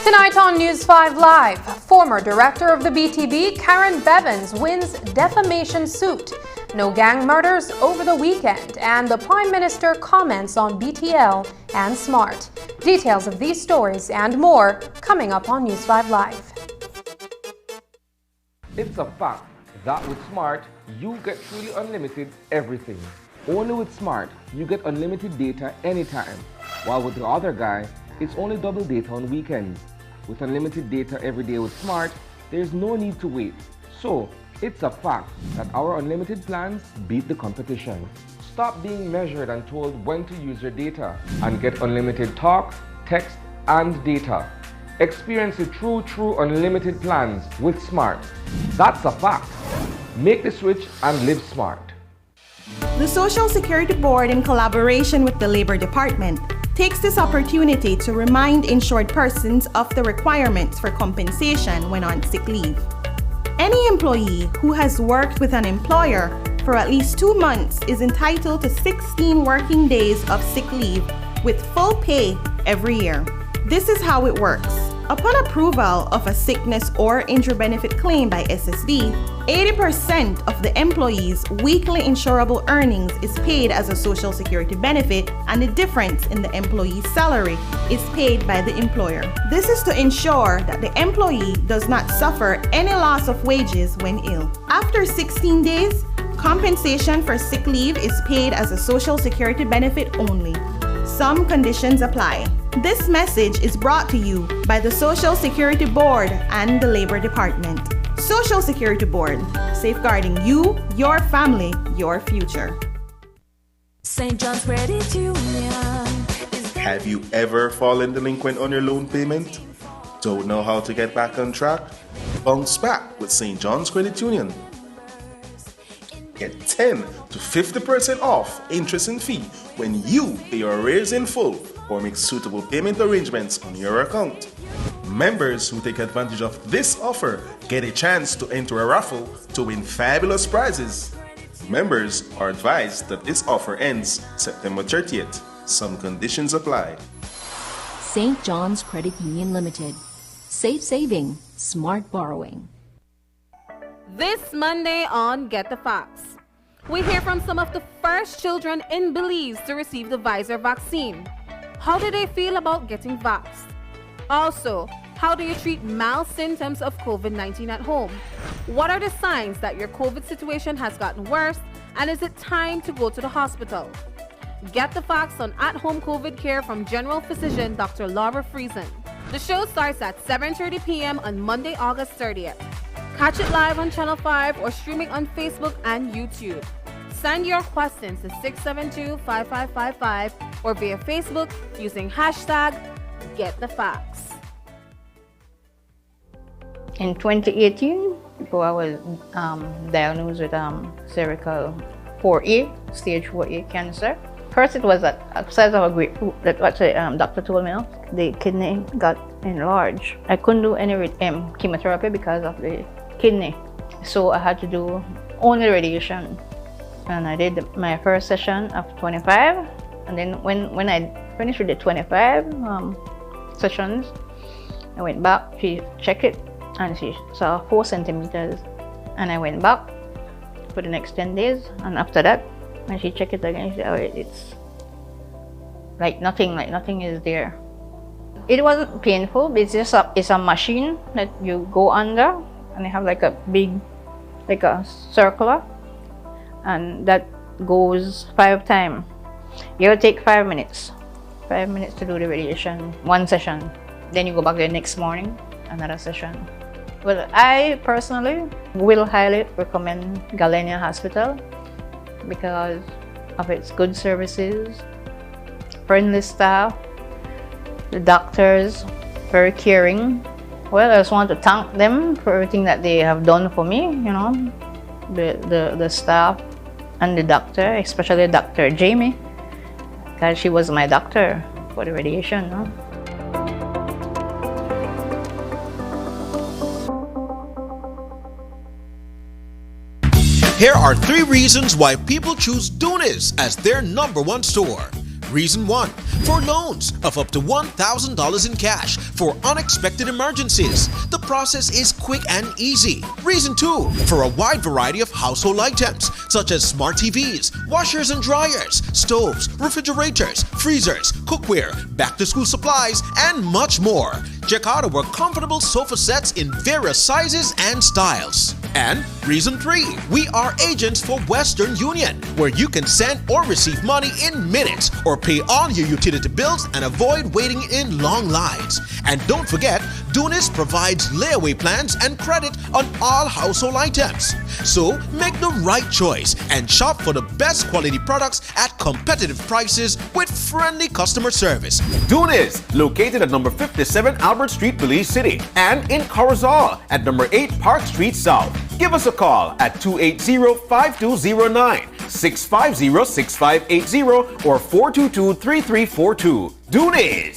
Tonight on News 5 Live, former director of the BTB, Karen Bevins, wins defamation suit. No gang murders over the weekend, and the Prime Minister comments on BTL and SMART. Details of these stories and more coming up on News 5 Live. It's a fact that with SMART, you get truly unlimited everything. Only with SMART, you get unlimited data anytime, while with the other guy, it's only double data on weekends. With unlimited data every day with SMART, there's no need to wait. So, it's a fact that our unlimited plans beat the competition. Stop being measured and told when to use your data and get unlimited talk, text, and data. Experience the true unlimited plans with SMART. That's a fact. Make the switch and live smart. The Social Security Board, in collaboration with the Labor Department, takes this opportunity to remind insured persons of the requirements for compensation when on sick leave. Any employee who has worked with an employer for at least 2 months is entitled to 16 working days of sick leave with full pay every year. This is how it works. Upon approval of a sickness or injury benefit claim by SSD, 80% of the employee's weekly insurable earnings is paid as a Social Security benefit, and the difference in the employee's salary is paid by the employer. This is to ensure that the employee does not suffer any loss of wages when ill. After 16 days, compensation for sick leave is paid as a Social Security benefit only. Some conditions apply. This message is brought to you by the Social Security Board and the Labor Department. Social Security Board, safeguarding you, your family, your future. St. John's Credit Union. Have you ever fallen delinquent on your loan payment? Don't know how to get back on track? Bounce back with St. John's Credit Union. Get 10 to 50% off interest and fee when you pay your arrears in full or make suitable payment arrangements on your account. Members who take advantage of this offer get a chance to enter a raffle to win fabulous prizes. Members are advised that this offer ends September 30th. Some conditions apply. St. John's Credit Union Limited. Safe saving, smart borrowing. This Monday on Get the Facts, we hear from some of the first children in Belize to receive the Pfizer vaccine. How do they feel about getting vaxxed? Also, How do you treat mild symptoms of COVID-19 at home? What are the signs that your COVID situation has gotten worse, and is it time to go to the hospital? Get the facts on at-home COVID care from General Physician Dr. Laura Friesen. The show starts at 7:30 p.m. on Monday, August 30th. Catch it live on Channel 5 or streaming on Facebook and YouTube. Send your questions to 672-5555 or via Facebook using hashtag #GetTheFacts. In 2018, before I was diagnosed with cervical 4A, stage 4A cancer. First, it was the size of a grapefruit. That's what the doctor told me. The kidney got enlarged. I couldn't do any chemotherapy because of the kidney. So I had to do only radiation. And I did my first session of 25. And then when I finished with the 25 sessions, I went back, she checked it, and she saw 4 centimeters. And I went back for the next 10 days. And after that, when she checked it again, she said, oh, it's like nothing is there. It wasn't painful, but it's a machine that you go under, and they have like a big, like a circular, and that goes 5 times. You will take 5 minutes. 5 minutes to do the radiation, 1 session. Then you go back the next morning, another session. Well, I personally will highly recommend Galenia Hospital because of its good services, friendly staff, the doctors, very caring. Well, I just want to thank them for everything that they have done for me, you know, the staff and the doctor, especially Dr. Jamie, because she was my doctor for the radiation. No? Here are 3 reasons why people choose Dunis as their #1 store. Reason 1, for loans of up to $1,000 in cash for unexpected emergencies. The process is quick and easy. Reason 2, for a wide variety of household items such as smart TVs, washers and dryers, stoves, refrigerators, freezers, cookware, back-to-school supplies, and much more. Check out our comfortable sofa sets in various sizes and styles. And reason 3, we are agents for Western Union, where you can send or receive money in minutes or pay all your utility bills and avoid waiting in long lines. And don't forget, Dunis provides layaway plans and credit on all household items. So make the right choice and shop for the best quality products at competitive prices with friendly customer service. Dunis, located at number 57 Albert Street, Belize City, and in Corozal at number 8 Park Street South. Give us a call at 280-5209, 650-6580, or 422-3342. Dunis!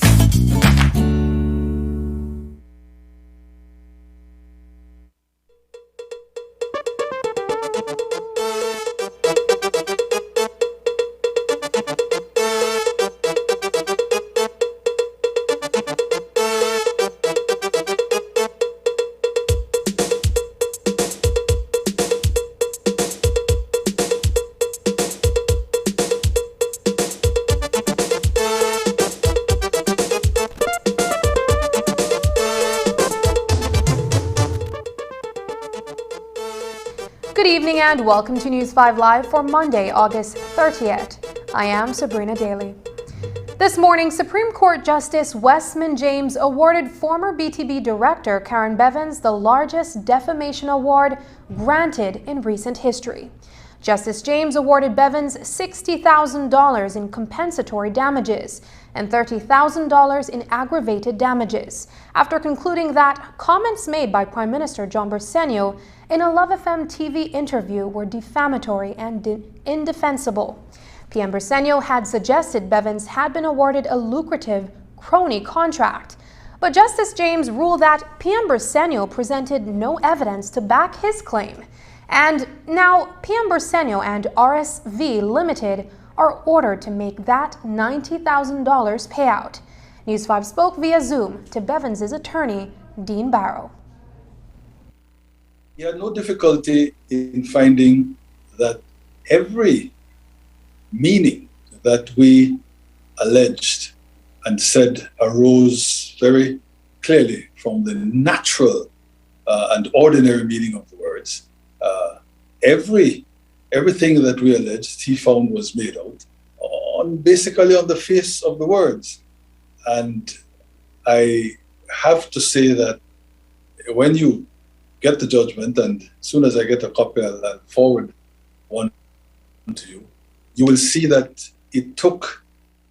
Good evening and welcome to News 5 Live for Monday, August 30th. I am Sabrina Daly. This morning, Supreme Court Justice Westman James awarded former BTB Director Karen Bevans the largest defamation award granted in recent history. Justice James awarded Bevans $60,000 in compensatory damages and $30,000 in aggravated damages, after concluding that comments made by Prime Minister John Bersenio in a Love FM TV interview were defamatory and indefensible. PM Bersenio had suggested Bevans had been awarded a lucrative crony contract, but Justice James ruled that PM Bersenio presented no evidence to back his claim. And now PM Bersenio and RSV Limited are ordered to make that $90,000 payout. News 5 spoke via Zoom to Bevans' attorney, Dean Barrow. He had no difficulty in finding that every meaning that we alleged and said arose very clearly from the natural and ordinary meaning of the words. Everything that we alleged he found was made out basically on the face of the words. And I have to say that when you get the judgment, and as soon as I get a copy, I'll forward one to you, you will see that it took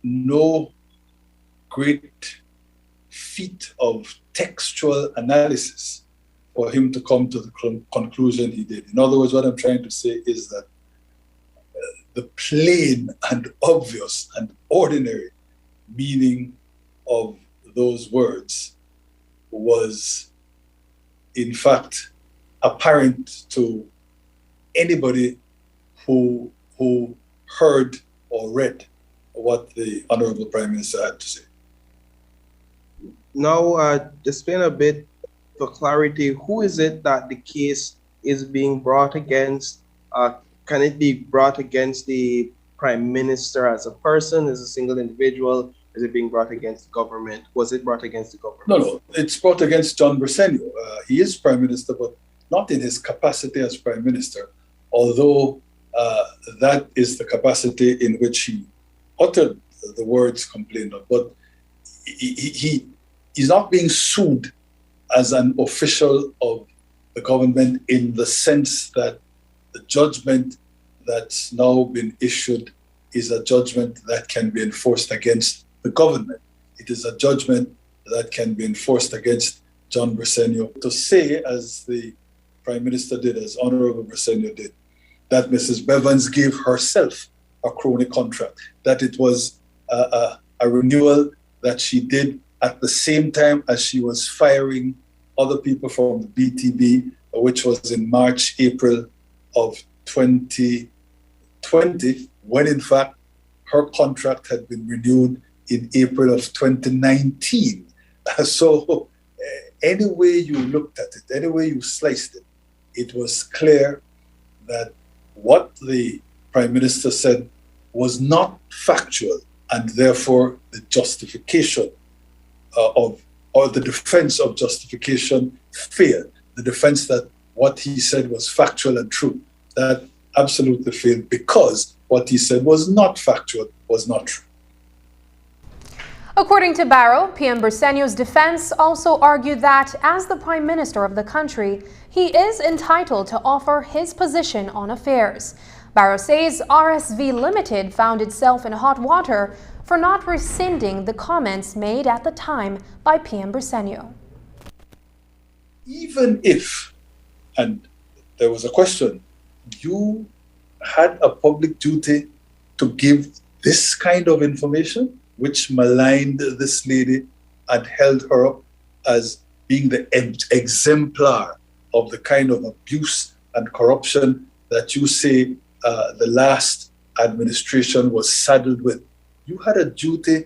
no great feat of textual analysis for him to come to the conclusion he did. In other words, what I'm trying to say is that the plain and obvious and ordinary meaning of those words was, in fact, apparent to anybody who heard or read what the Honorable Prime Minister had to say. Now, just explain a bit for clarity, who is it that the case is being brought against? Can it be brought against the Prime Minister as a person, as a single individual? Is it being brought against the government? Was it brought against the government? No, it's brought against John Briceño. He is Prime Minister, but not in his capacity as Prime Minister, although that is the capacity in which he uttered the words complained of. But he's not being sued as an official of the government in the sense that the judgment that's now been issued is a judgment that can be enforced against the government. It is a judgment that can be enforced against John Briceño. To say, as the Prime Minister did, as Honorable Briceño did, that Mrs. Bevans gave herself a crony contract, that it was a renewal that she did at the same time as she was firing other people from the BTB, which was in March, April of 2020, when in fact her contract had been renewed in April of 2019. So any way you looked at it, any way you sliced it, it was clear that what the Prime Minister said was not factual, and therefore the justification or the defense of justification failed. The defense that what he said was factual and true, that absolutely failed because what he said was not factual, was not true. According to Barrow, PM Briceño's defense also argued that as the Prime Minister of the country, he is entitled to offer his position on affairs. Barrow says RSV Limited found itself in hot water for not rescinding the comments made at the time by PM Briceño. Even if, and there was a question, you had a public duty to give this kind of information, which maligned this lady and held her up as being the exemplar of the kind of abuse and corruption that you say the last administration was saddled with. You had a duty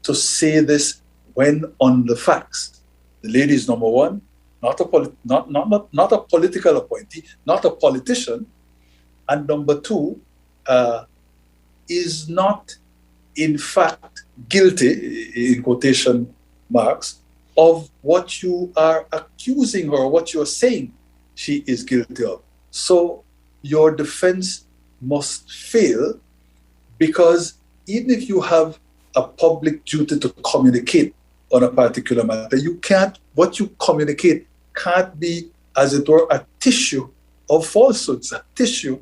to say this when on the facts. The lady is number one, not a political appointee, not a politician, and number two, is not in fact guilty, in quotation marks, of what you are accusing her, what you're saying she is guilty of. So your defense must fail, because even if you have a public duty to communicate on a particular matter, you can't, what you communicate can't be, as it were, a tissue of falsehoods, a tissue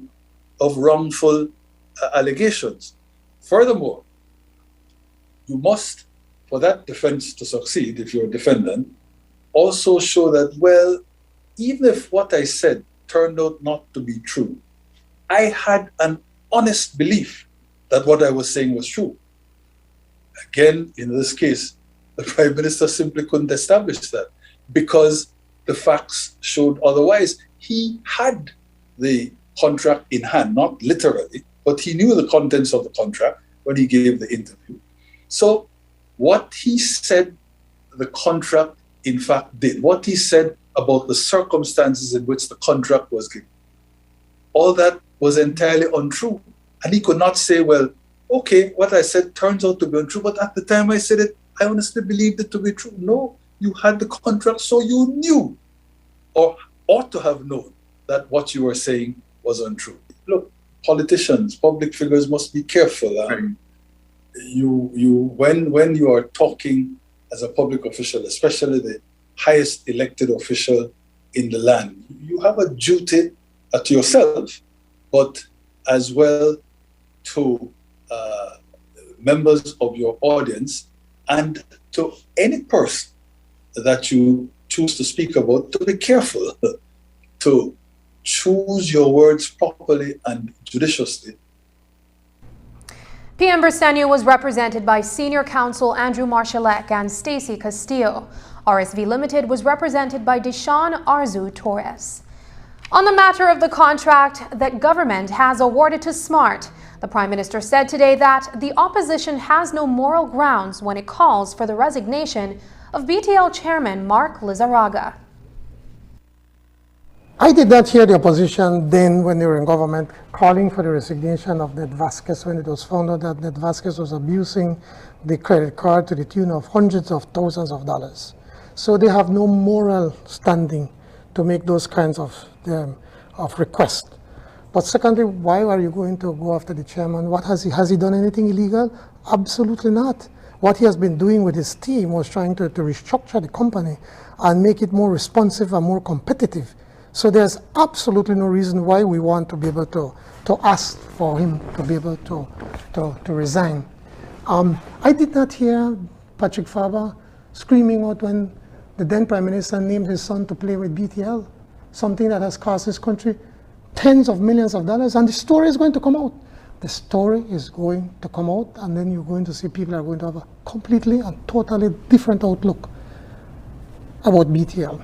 of wrongful allegations. Furthermore, you must, for that defense to succeed, if you're a defendant, also show that, well, even if what I said turned out not to be true, I had an honest belief that what I was saying was true. Again, in this case, the Prime Minister simply couldn't establish that because the facts showed otherwise. He had the contract in hand, not literally, but he knew the contents of the contract when he gave the interview. So what he said the contract in fact did, what he said about the circumstances in which the contract was given, all that was entirely untrue. And he could not say, well, okay, what I said turns out to be untrue, but at the time I said it, I honestly believed it to be true. No, You had the contract, so you knew or ought to have known that what you were saying was untrue. Look, politicians, public figures must be careful. When you are talking as a public official, especially the highest elected official in the land, you have a duty to yourself, but as well to members of your audience and to any person that you choose to speak about, to be careful to choose your words properly and judiciously. PM Briceño was represented by Senior Counsel Andrew Marshallek and Stacey Castillo. RSV Limited was represented by Deshaun Arzu Torres. On the matter of the contract that government has awarded to SMART, the Prime Minister said today that the opposition has no moral grounds when it calls for the resignation of BTL Chairman Mark Lizarraga. I did not hear the opposition then when they were in government calling for the resignation of Ned Vasquez when it was found out that Ned Vasquez was abusing the credit card to the tune of hundreds of thousands of dollars. So they have no moral standing to make those kinds of requests. But secondly, why are you going to go after the chairman? What has he done anything illegal? Absolutely not. What he has been doing with his team was trying to restructure the company and make it more responsive and more competitive. So there's absolutely no reason why we want to be able to ask for him to be able to resign. I did not hear Patrick Faber screaming out when the then Prime Minister named his son to play with BTL, something that has cost this country tens of millions of dollars, and the story is going to come out. The story is going to come out, and then you're going to see people are going to have a completely and totally different outlook about BTL.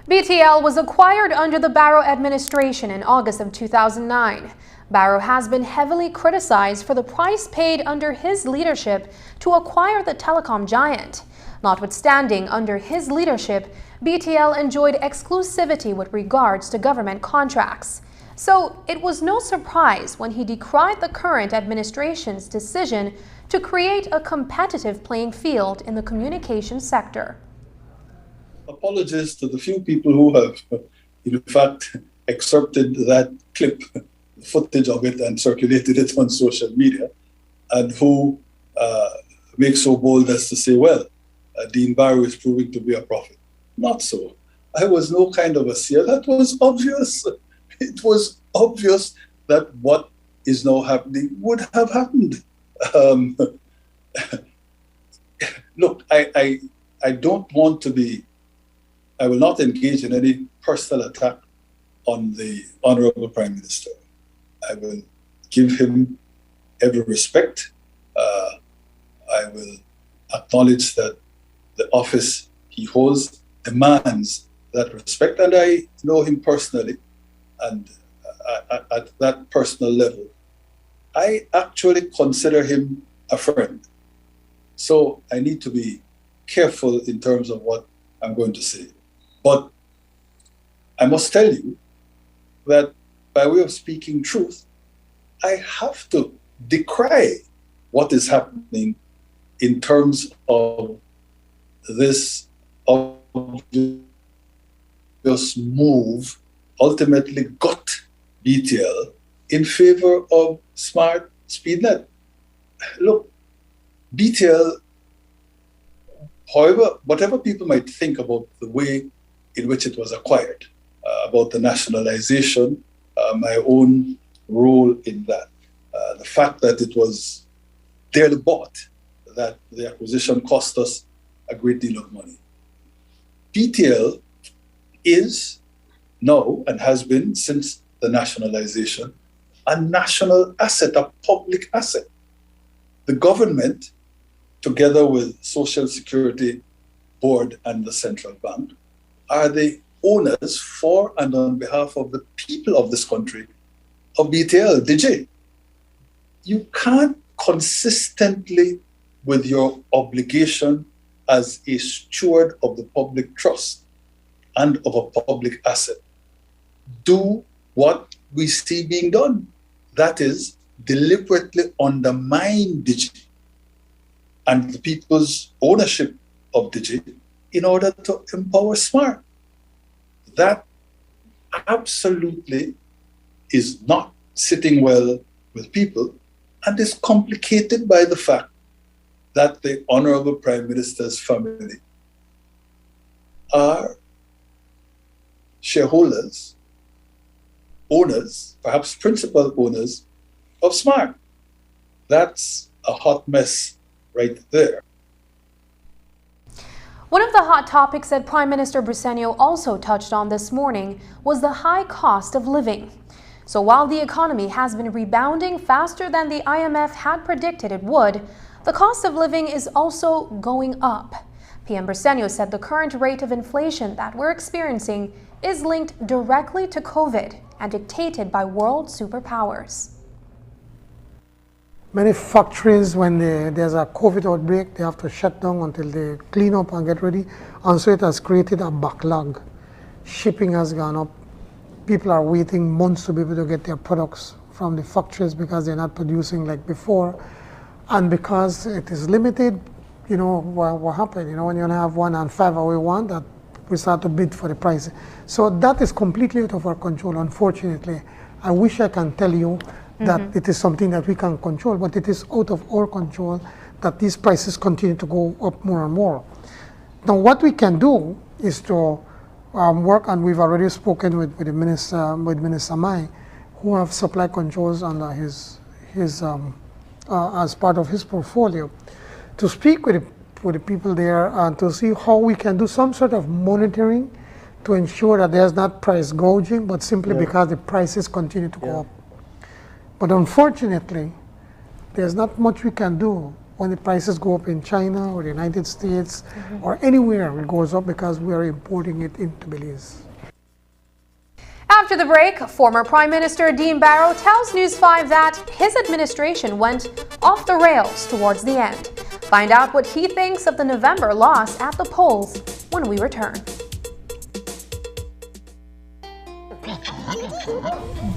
BTL was acquired under the Barrow administration in August of 2009. Barrow has been heavily criticized for the price paid under his leadership to acquire the telecom giant. Notwithstanding, under his leadership, BTL enjoyed exclusivity with regards to government contracts. So it was no surprise when he decried the current administration's decision to create a competitive playing field in the communications sector. Apologies to the few people who have, in fact, excerpted that clip, footage of it, and circulated it on social media, and who make so bold as to say, well, Dean Barrow is proving to be a prophet. Not so. I was no kind of a seer. That was obvious. It was obvious that what is now happening would have happened. Look, I don't want to be, I will not engage in any personal attack on the Honorable Prime Minister. I will give him every respect. I will acknowledge that the office he holds demands that respect, and I know him personally, and at that personal level, I actually consider him a friend. So I need to be careful in terms of what I'm going to say. But I must tell you that by way of speaking truth, I have to decry what is happening in terms of this obvious move ultimately got BTL in favor of Smart SpeedNet. Look, BTL, however, whatever people might think about the way in which it was acquired, about the nationalization, my own role in that, the fact that it was dearly bought, that the acquisition cost us a great deal of money. BTL is now, and has been since the nationalization, a national asset, a public asset. The government, together with Social Security Board and the Central Bank, are the owners for and on behalf of the people of this country of BTL. DJ, you can't consistently, with your obligation as a steward of the public trust and of a public asset, do what we see being done. That is, deliberately undermine Digi and the people's ownership of Digi in order to empower SMART. That absolutely is not sitting well with people and is complicated by the fact that the Honorable Prime Minister's family are shareholders, owners, perhaps principal owners of SMART. That's a hot mess right there. One of the hot topics that Prime Minister Briceño also touched on this morning was the high cost of living. So while the economy has been rebounding faster than the IMF had predicted it would, the cost of living is also going up. PM Briceño said the current rate of inflation that we're experiencing is linked directly to COVID and dictated by world superpowers. Many factories, when there's a COVID outbreak, they have to shut down until they clean up and get ready. And so it has created a backlog. Shipping has gone up. People are waiting months to be able to get their products from the factories because they're not producing like before. And because it is limited, you know, what happened? You know, when you only have 1 and 5 away one, that we start to bid for the price. So that is completely out of our control, unfortunately. I wish I can tell you that it is something that we can control, but it is out of our control that these prices continue to go up more and more. Now, what we can do is to work, and we've already spoken with Minister Mai, who have supply controls under his as part of his portfolio, to speak with the people there and to see how we can do some sort of monitoring to ensure that there's not price gouging, but simply because the prices continue to go up. But unfortunately, there's not much we can do when the prices go up in China or the United States or anywhere it goes up because we are importing it into Belize. After the break, former Prime Minister Dean Barrow tells News 5 that his administration went off the rails towards the end. Find out what he thinks of the November loss at the polls when we return.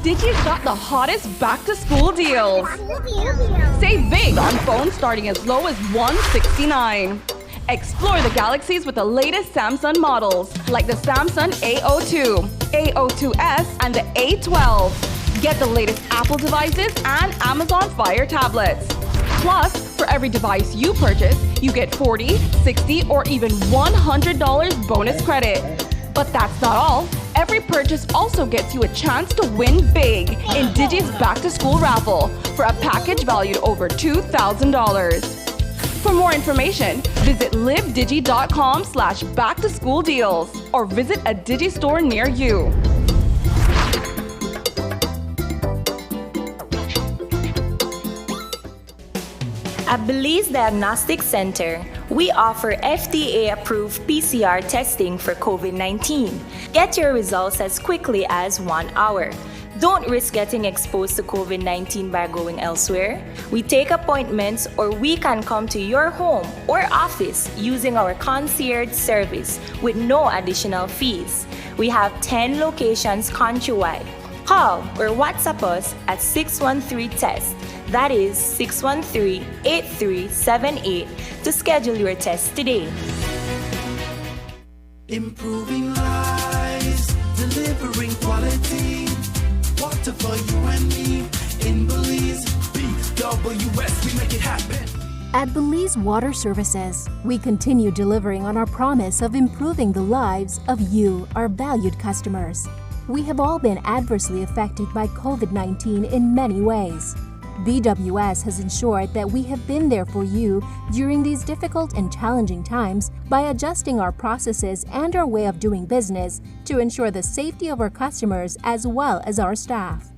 Digi's got the hottest back-to-school deals. Save big on phones starting as low as $169. Explore the galaxies with the latest Samsung models, like the Samsung A02, A02s, and the A12. Get the latest Apple devices and Amazon Fire tablets. Plus, for every device you purchase, you get $40, $60, or even $100 bonus credit. But that's not all. Every purchase also gets you a chance to win big in Digi's back-to-school raffle for a package valued over $2,000. For more information, visit libdigi.com/back-to-school-deals or visit a Digi store near you. At Belize Diagnostic Center, we offer FDA-approved PCR testing for COVID-19. Get your results as quickly as 1 hour. Don't risk getting exposed to COVID-19 by going elsewhere. We take appointments, or we can come to your home or office using our concierge service with no additional fees. We have 10 locations countrywide. Call or WhatsApp us at 613-TEST. That is 613-8378 to schedule your test today. Improving lives, delivering quality. Water for you and me in Belize. BWS, we make it happen. At Belize Water Services, we continue delivering on our promise of improving the lives of you, our valued customers. We have all been adversely affected by COVID-19 in many ways. BWS has ensured that we have been there for you during these difficult and challenging times by adjusting our processes and our way of doing business to ensure the safety of our customers as well as our staff.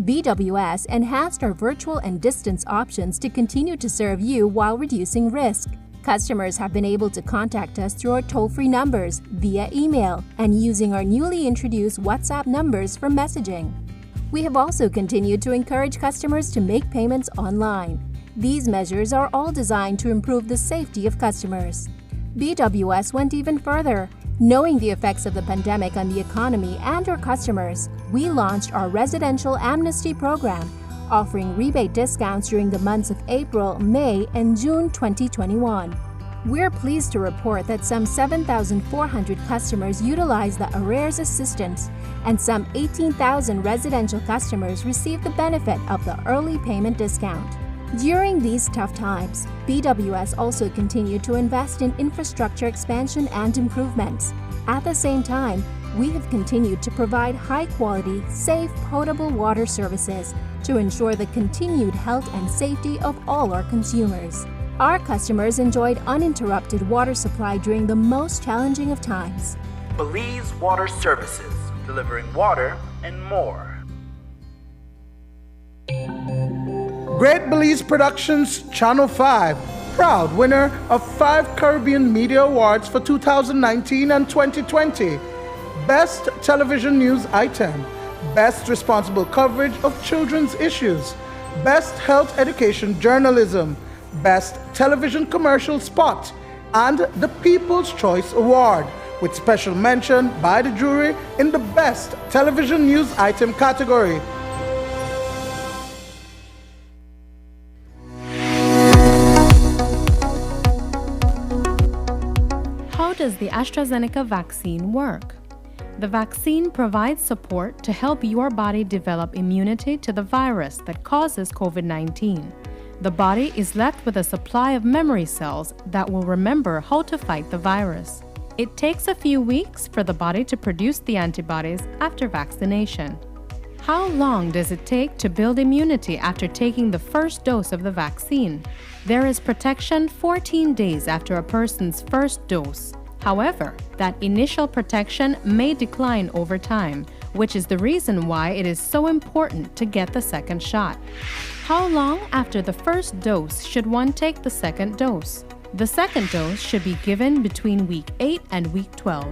BWS enhanced our virtual and distance options to continue to serve you while reducing risk. Customers have been able to contact us through our toll-free numbers, via email, and using our newly introduced WhatsApp numbers for messaging. We have also continued to encourage customers to make payments online. These measures are all designed to improve the safety of customers. BWS went even further. Knowing the effects of the pandemic on the economy and our customers, we launched our residential amnesty program, offering rebate discounts during the months of April, May, and June 2021. We're pleased to report that some 7,400 customers utilized the arrears assistance, and some 18,000 residential customers received the benefit of the early payment discount. During these tough times, BWS also continued to invest in infrastructure expansion and improvements. At the same time, we have continued to provide high-quality, safe, potable water services to ensure the continued health and safety of all our consumers. Our customers enjoyed uninterrupted water supply during the most challenging of times. Belize Water Services, delivering water and more. Great Belize Productions Channel 5, proud winner of 5 Caribbean Media Awards for 2019 and 2020. Best Television News Item, Best Responsible Coverage of Children's Issues, Best Health Education Journalism, Best Television Commercial Spot, and the People's Choice Award, with special mention by the jury in the Best Television News Item category. How does the AstraZeneca vaccine work? The vaccine provides support to help your body develop immunity to the virus that causes COVID-19. The body is left with a supply of memory cells that will remember how to fight the virus. It takes a few weeks for the body to produce the antibodies after vaccination. How long does it take to build immunity after taking the first dose of the vaccine? There is protection 14 days after a person's first dose. However, that initial protection may decline over time, which is the reason why it is so important to get the second shot. How long after the first dose should one take the second dose? The second dose should be given between week 8 and week 12.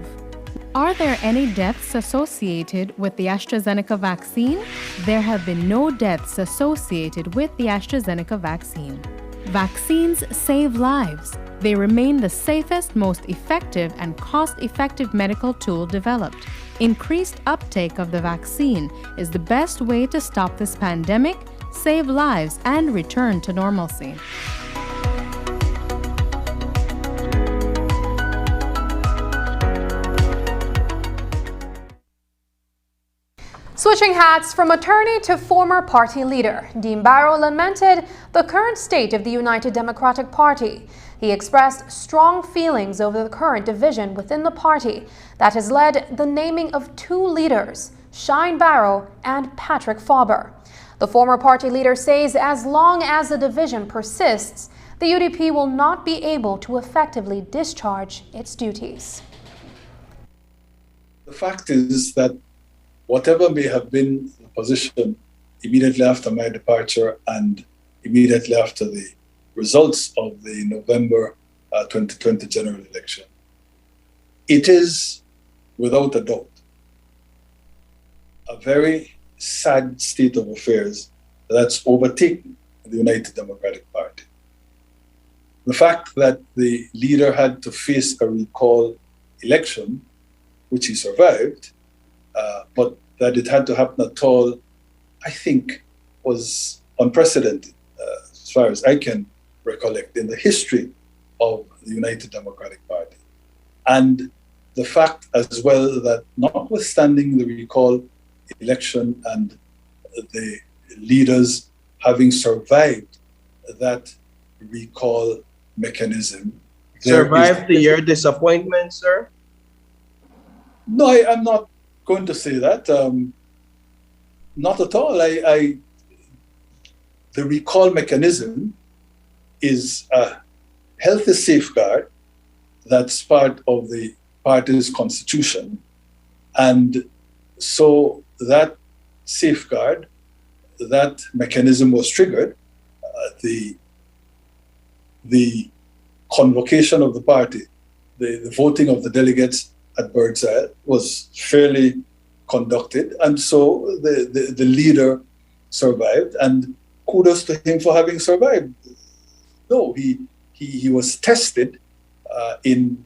Are there any deaths associated with the AstraZeneca vaccine? There have been no deaths associated with the AstraZeneca vaccine. Vaccines save lives. They remain the safest, most effective, and cost-effective medical tool developed. Increased uptake of the vaccine is the best way to stop this pandemic, save lives, and return to normalcy. Switching hats from attorney to former party leader, Dean Barrow lamented the current state of the United Democratic Party. He expressed strong feelings over the current division within the party that has led the naming of 2 leaders, Shine Barrow and Patrick Faber. The former party leader says as long as the division persists, the UDP will not be able to effectively discharge its duties. The fact is that whatever may have been the position immediately after my departure and immediately after the results of the November 2020 general election, it is, without a doubt, a very sad state of affairs that's overtaken the United Democratic Party. The fact that the leader had to face a recall election, which he survived, but that it had to happen at all, I think, was unprecedented, as far as I can recollect, in the history of the United Democratic Party. And the fact as well that notwithstanding the recall election and the leaders having survived that recall mechanism. Survived your disappointment, sir? No, I'm not going to say that. Not at all. The recall mechanism is a healthy safeguard that's part of the party's constitution. And so that safeguard, that mechanism was triggered. The convocation of the party, the voting of the delegates at Birdseye was fairly conducted. And so the leader survived, and kudos to him for having survived. No, he was tested in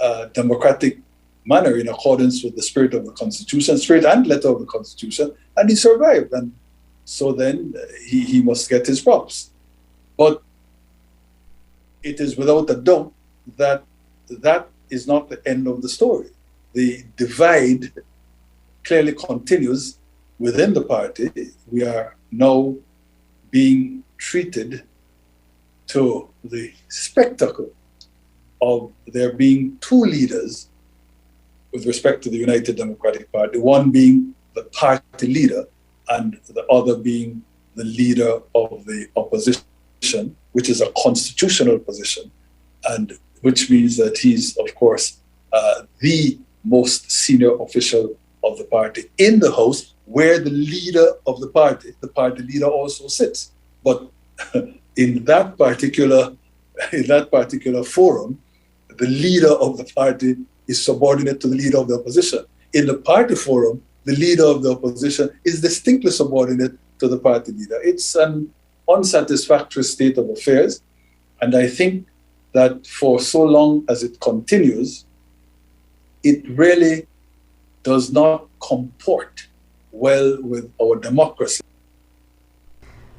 a democratic manner in accordance with the spirit of the Constitution, spirit and letter of the Constitution, and he survived. And so then he must get his props. But it is without a doubt that is not the end of the story. The divide clearly continues within the party. We are now being treated to the spectacle of there being two leaders with respect to the United Democratic Party, one being the party leader and the other being the leader of the opposition, which is a constitutional position, and which means that he's, of course, the most senior official of the party in the House, where the leader of the party leader also sits. But in that particular forum, the leader of the party is subordinate to the leader of the opposition. In the party forum, the leader of the opposition is distinctly subordinate to the party leader. It's an unsatisfactory state of affairs, and I think that for so long as it continues, it really does not comport well with our democracy.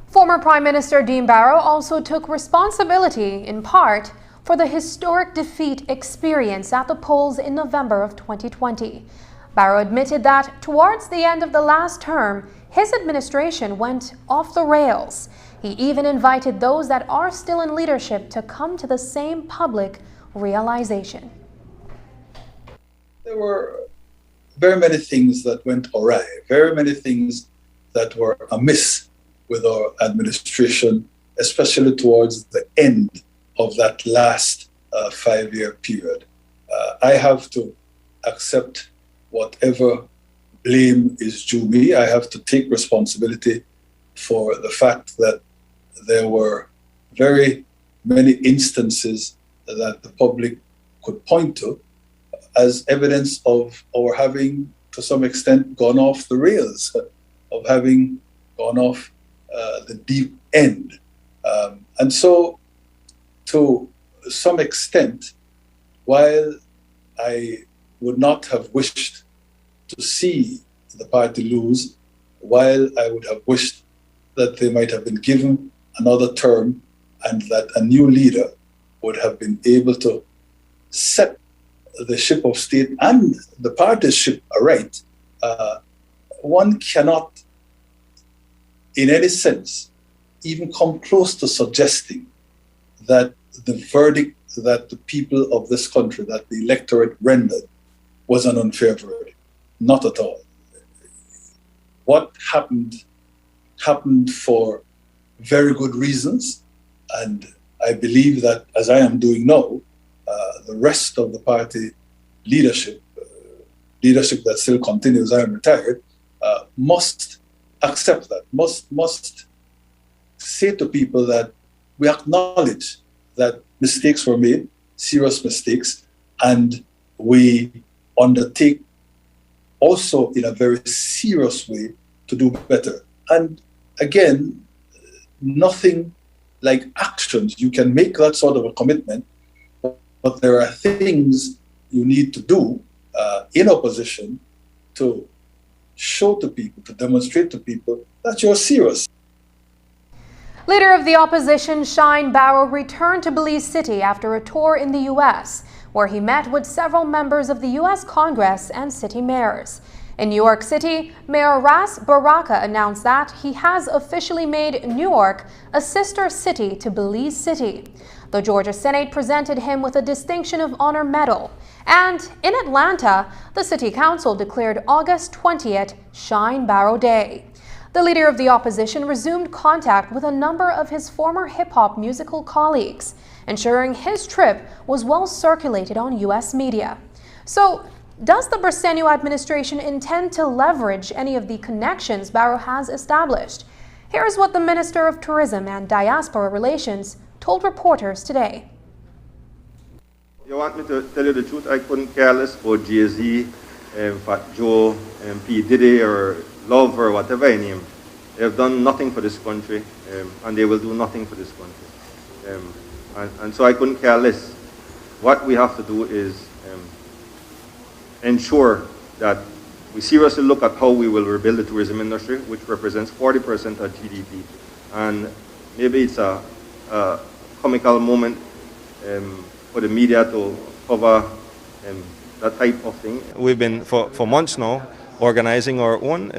Former Prime Minister Dean Barrow also took responsibility, in part, for the historic defeat experienced at the polls in November of 2020. Barrow admitted that towards the end of the last term, his administration went off the rails. He even invited those that are still in leadership to come to the same public realization. There were very many things that went awry, very many things that were amiss with our administration, especially towards the end of that last 5-year period. I have to accept whatever blame is due me. I have to take responsibility for the fact that there were very many instances that the public could point to as evidence of our having, to some extent, gone off the rails, of having gone off the deep end. And so, to some extent, while I would not have wished to see the party lose, while I would have wished that they might have been given another term and that a new leader would have been able to set the ship of state and the party's ship aright, one cannot, in any sense, even come close to suggesting that the verdict that the people of this country, that the electorate rendered, was an unfair verdict. Not at all. What happened for very good reasons, and I believe that, as I am doing now, the rest of the party leadership that still continues, I am retired, must accept that, must say to people that we acknowledge that mistakes were made, serious mistakes, and we undertake also in a very serious way to do better. And again, nothing like actions. You can make that sort of a commitment, but there are things you need to do in opposition to show to people, to demonstrate to people that you're serious. Leader of the opposition, Shine Barrow, returned to Belize City after a tour in the U.S., where he met with several members of the U.S. Congress and city mayors. In New York City, Mayor Ras Baraka announced that he has officially made Newark a sister city to Belize City. The Georgia Senate presented him with a Distinction of Honor Medal. And in Atlanta, the City Council declared August 20th Shine Barrow Day. The leader of the opposition resumed contact with a number of his former hip-hop musical colleagues, ensuring his trip was well circulated on U.S. media. So, does the Bersenio administration intend to leverage any of the connections Barrow has established? Here's what the Minister of Tourism and Diaspora Relations told reporters today. You want me to tell you the truth? I couldn't care less about Jay-Z, Fat Joe, P. Diddy, or Love, or whatever I name. They have done nothing for this country, and they will do nothing for this country. And so I couldn't care less. What we have to do is ensure that we seriously look at how we will rebuild the tourism industry, which represents 40% of GDP. And maybe it's a comical moment for the media to cover that type of thing. We've been, for months now, organizing our own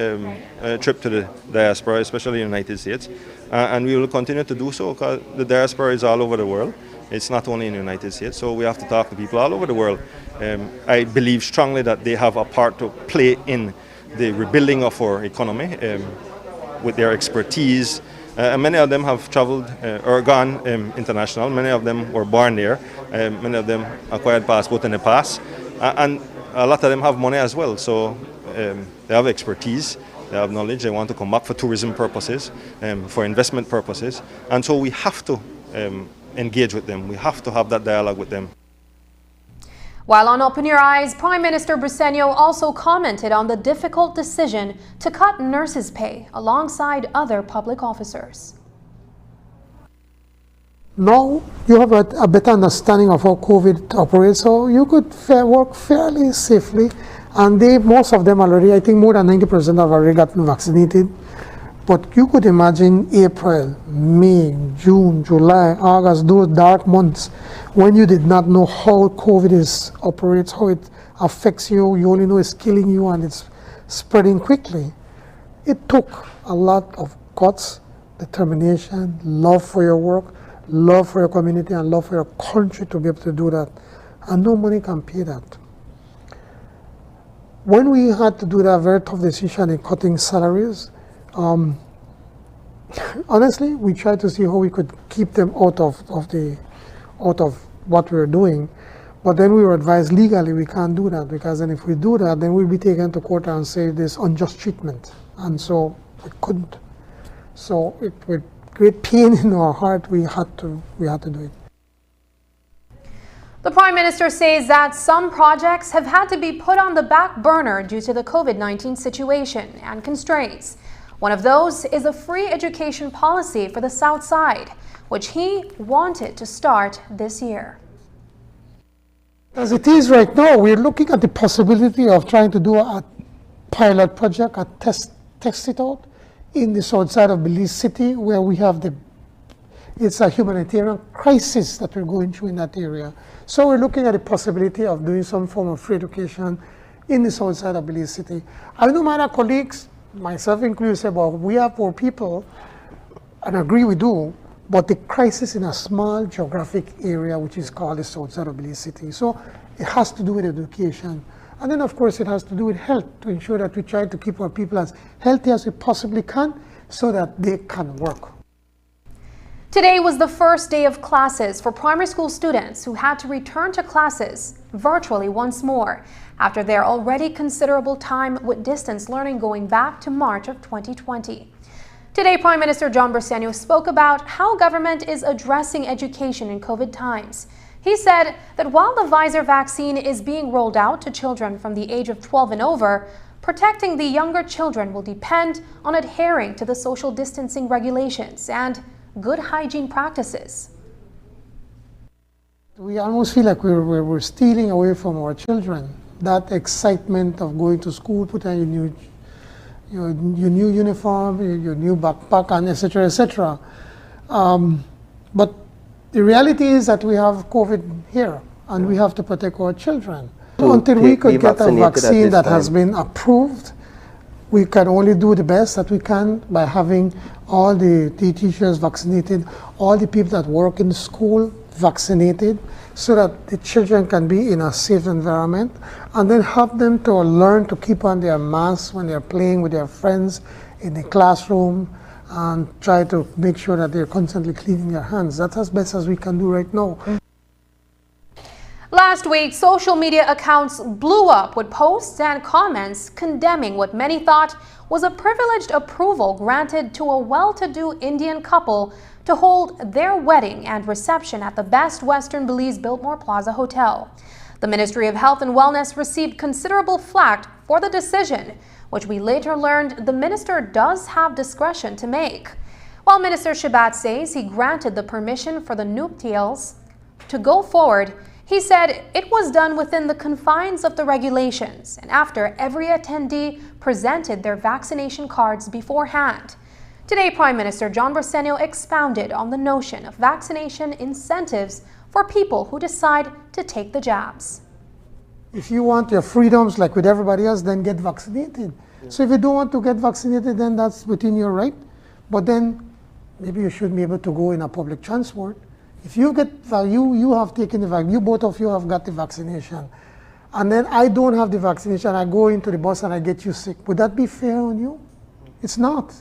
trip to the diaspora, especially in the United States. And we will continue to do so because the diaspora is all over the world. It's not only in the United States, so we have to talk to people all over the world. I believe strongly that they have a part to play in the rebuilding of our economy with their expertise. Many of them have traveled or gone international. Many of them were born there. Many of them acquired passport in the past. And a lot of them have money as well. So they have expertise, they have knowledge, they want to come back for tourism purposes, for investment purposes. And so we have to engage with them. We have to have that dialogue with them. While on Open Your Eyes, Prime Minister Briceño also commented on the difficult decision to cut nurses' pay alongside other public officers. Now you have a better understanding of how COVID operates, so you could work fairly safely. And most of them already, I think more than 90% have already gotten vaccinated. But you could imagine April, May, June, July, August, those dark months when you did not know how COVID operates, how it affects you. You only know it's killing you and it's spreading quickly. It took a lot of guts, determination, love for your work, love for your community, and love for your country to be able to do that. And no money can pay that. When we had to do that very tough decision in cutting salaries, honestly, we tried to see how we could keep them out of what we were doing. But then we were advised legally we can't do that, because then if we do that, then we'll be taken to court and say this unjust treatment. And so we couldn't. So with great pain in our heart, we had to do it. The Prime Minister says that some projects have had to be put on the back burner due to the COVID-19 situation and constraints. One of those is a free education policy for the South Side, which he wanted to start this year. As it is right now, we're looking at the possibility of trying to do a pilot project, test it out in the south side of Belize City, where we have it's a humanitarian crisis that we're going through in that area. So we're looking at the possibility of doing some form of free education in the south side of Belize City. I know my colleagues, myself included, say, well, we are poor people, and I agree we do, but the crisis in a small geographic area, which is called the south side of Belize City. So it has to do with education. And then, of course, it has to do with health, to ensure that we try to keep our people as healthy as we possibly can so that they can work. Today was the first day of classes for primary school students who had to return to classes virtually once more after their already considerable time with distance learning going back to March of 2020. Today, Prime Minister John Briceño spoke about how government is addressing education in COVID times. He said that while the Pfizer vaccine is being rolled out to children from the age of 12 and over, protecting the younger children will depend on adhering to the social distancing regulations and good hygiene practices. We almost feel like we're stealing away from our children that excitement of going to school, put on your new uniform, your new backpack, and etc., etc. But the reality is that we have COVID here, and we have to protect our children. Until we could get a vaccine that has been approved, we can only do the best that we can by having all the teachers vaccinated, all the people that work in the school vaccinated, so that the children can be in a safe environment, and then help them to learn to keep on their masks when they're playing with their friends in the classroom, and try to make sure that they're constantly cleaning their hands. That's as best as we can do right now. Last week, social media accounts blew up with posts and comments condemning what many thought was a privileged approval granted to a well-to-do Indian couple to hold their wedding and reception at the Best Western Belize Biltmore Plaza Hotel. The Ministry of Health and Wellness received considerable flack for the decision, which we later learned the minister does have discretion to make. While Minister Shabat says he granted the permission for the nuptials to go forward, he said it was done within the confines of the regulations and after every attendee presented their vaccination cards beforehand. Today, Prime Minister John Briceño expounded on the notion of vaccination incentives for people who decide to take the jabs. If you want your freedoms like with everybody else, then get vaccinated. So if you don't want to get vaccinated, then that's within your right. But then maybe you should be able to go in a public transport. If you get, you have taken the vaccine, you both of you have got the vaccination, and then I don't have the vaccination, I go into the bus and I get you sick. Would that be fair on you? It's not.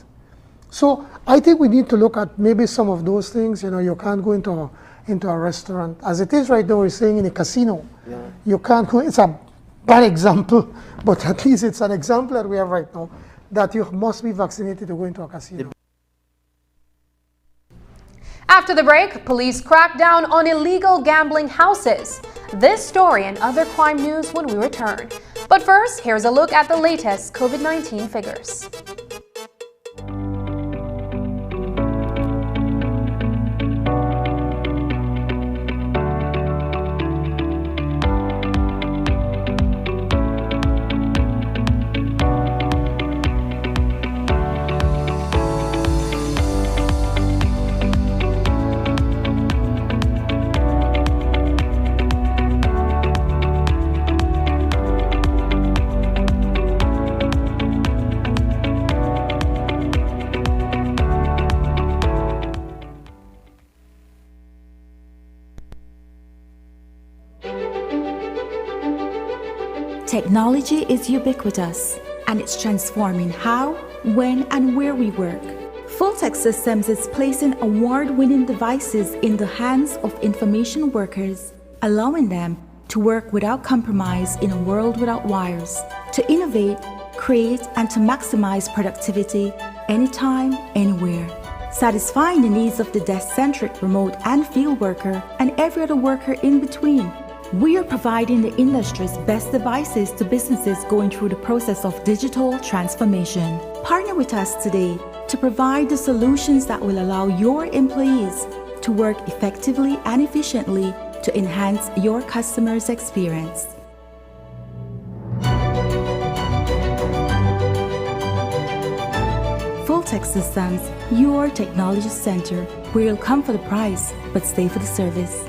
So I think we need to look at maybe some of those things. You know, you can't go into a restaurant. As it is right now, we're saying in a casino, you can't go. It's a bad example, but at least it's an example that we have right now, that you must be vaccinated to go into a casino. After the break, police crack down on illegal gambling houses. This story and other crime news when we return. But first, here's a look at the latest COVID-19 figures. Technology is ubiquitous, and it's transforming how, when, and where we work. Fulltech Systems is placing award-winning devices in the hands of information workers, allowing them to work without compromise in a world without wires, to innovate, create, and to maximize productivity anytime, anywhere, satisfying the needs of the desk-centric remote and field worker and every other worker in between. We are providing the industry's best devices to businesses going through the process of digital transformation. Partner with us today to provide the solutions that will allow your employees to work effectively and efficiently to enhance your customers' experience. Fulltech Systems, your technology center, where you'll come for the price but stay for the service.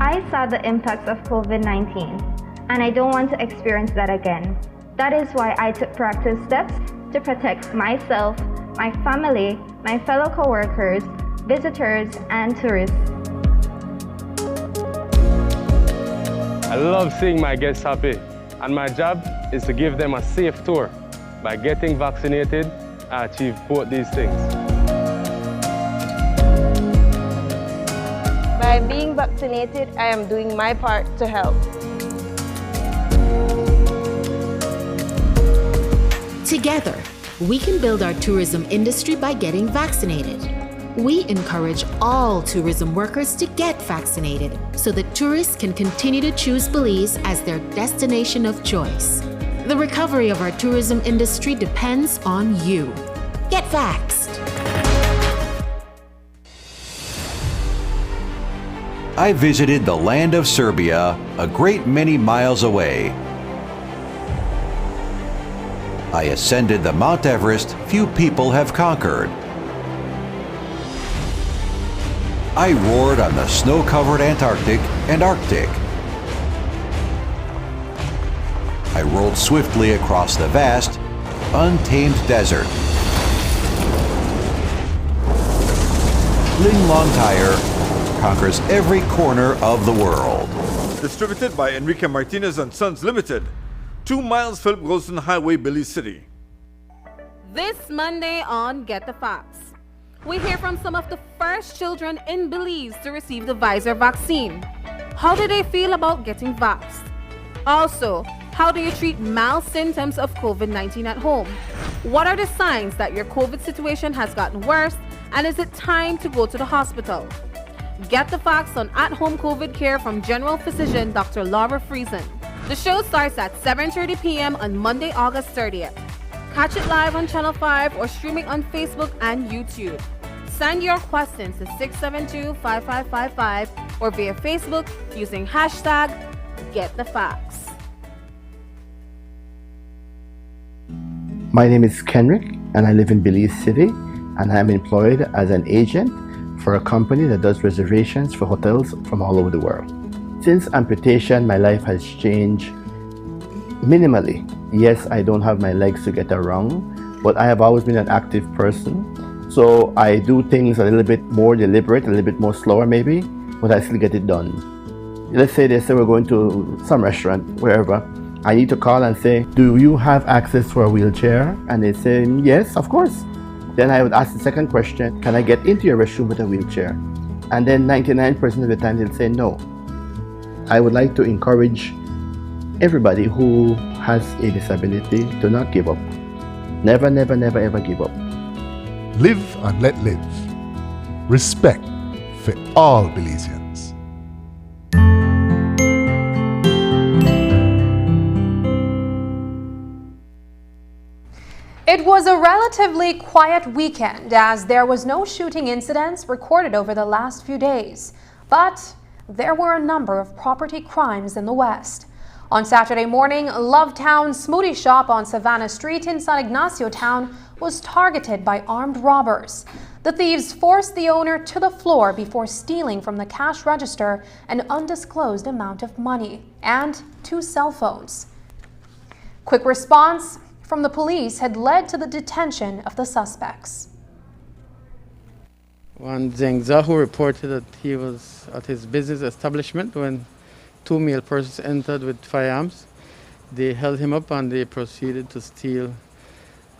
I saw the impacts of COVID-19, and I don't want to experience that again. That is why I took proactive steps to protect myself, my family, my fellow coworkers, visitors, and tourists. I love seeing my guests happy, and my job is to give them a safe tour. By getting vaccinated, I achieve both these things. By being vaccinated, I am doing my part to help. Together, we can build our tourism industry by getting vaccinated. We encourage all tourism workers to get vaccinated so that tourists can continue to choose Belize as their destination of choice. The recovery of our tourism industry depends on you. Get vaxxed. I visited the land of Serbia, a great many miles away. I ascended the Mount Everest few people have conquered. I roared on the snow-covered Antarctic and Arctic. I rolled swiftly across the vast, untamed desert. Ling Long Tire conquers every corner of the world. Distributed by Enrique Martinez and Sons Limited. 2 miles Philip Golson Highway, Belize City. This Monday on Get the Facts, we hear from some of the first children in Belize to receive the Pfizer vaccine. How do they feel about getting vaxxed? Also, how do you treat mild symptoms of COVID-19 at home? What are the signs that your COVID situation has gotten worse, and is it time to go to the hospital? Get the facts on at-home COVID care from General Physician Dr. Laura Friesen. The show starts at 7:30 p.m. on Monday, August 30th. Catch it live on Channel 5 or streaming on Facebook and YouTube. Send your questions to 672-5555 or via Facebook using hashtag #GetTheFacts. My name is Kenrick and I live in Belize City. and I'm employed as an agent for a company that does reservations for hotels from all over the world. Since amputation, my life has changed minimally. Yes, I don't have my legs to get around, but I have always been an active person. So I do things a little bit more deliberate, a little bit more slower maybe, but I still get it done. Let's say they say we're going to some restaurant, wherever. I need to call and say, do you have access to a wheelchair? And they say, yes, of course. Then I would ask the second question, can I get into your restroom with a wheelchair? And then 99% of the time they'll say no. I would like to encourage everybody who has a disability to not give up. Never, never, never, ever give up. Live and let live. Respect for all Belizeans. It was a relatively quiet weekend as there was no shooting incidents recorded over the last few days. But there were a number of property crimes in the West. On Saturday morning, Lovetown Smoothie Shop on Savannah Street in San Ignacio Town was targeted by armed robbers. The thieves forced the owner to the floor before stealing from the cash register an undisclosed amount of money and 2 cell phones. Quick response from the police had led to the detention of the suspects. One Zheng Zahu reported that he was at his business establishment when 2 male persons entered with firearms. They held him up and they proceeded to steal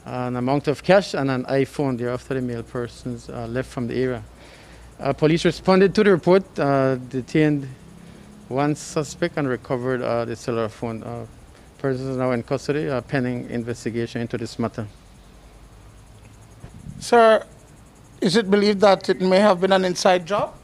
an amount of cash and an iPhone. Thereafter, the male persons left from the area. Police responded to the report, detained 1 suspect and recovered the cellular phone. Persons are now in custody, pending investigation into this matter. Sir, is it believed that it may have been an inside job?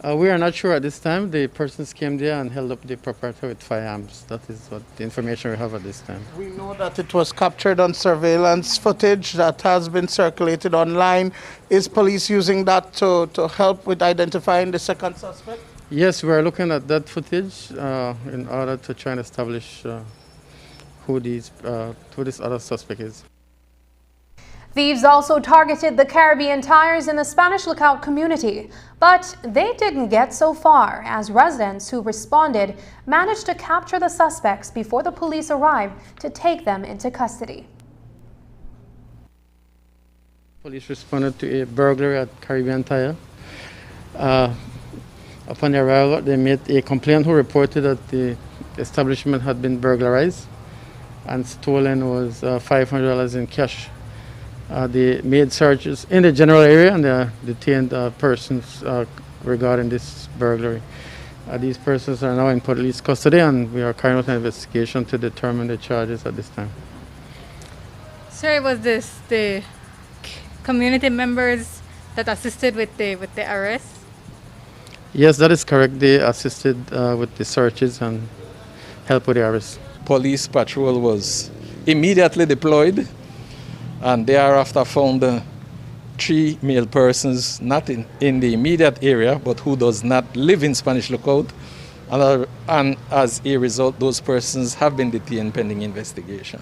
We are not sure at this time. The persons came there and held up the proprietor with firearms. That is what the information we have at this time. We know that it was captured on surveillance footage that has been circulated online. Is police using that to help with identifying the second suspect? Yes, we are looking at that footage in order to try and establish who this other suspect is. Thieves also targeted the Caribbean Tires in the Spanish Lookout community, but they didn't get so far as residents who responded managed to capture the suspects before the police arrived to take them into custody. Police responded to a burglary at Caribbean Tire. Upon their arrival, they met a complainant who reported that the establishment had been burglarized and stolen was $500 in cash. They made searches in the general area and they detained persons regarding this burglary. These persons are now in police custody and we are carrying out an investigation to determine the charges at this time. Sir, was this the community members that assisted with the arrest? Yes, that is correct. They assisted with the searches and helped with the arrest. Police patrol was immediately deployed and thereafter found 3 male persons not in the immediate area but who does not live in Spanish Lookout, and as a result those persons have been detained pending investigation.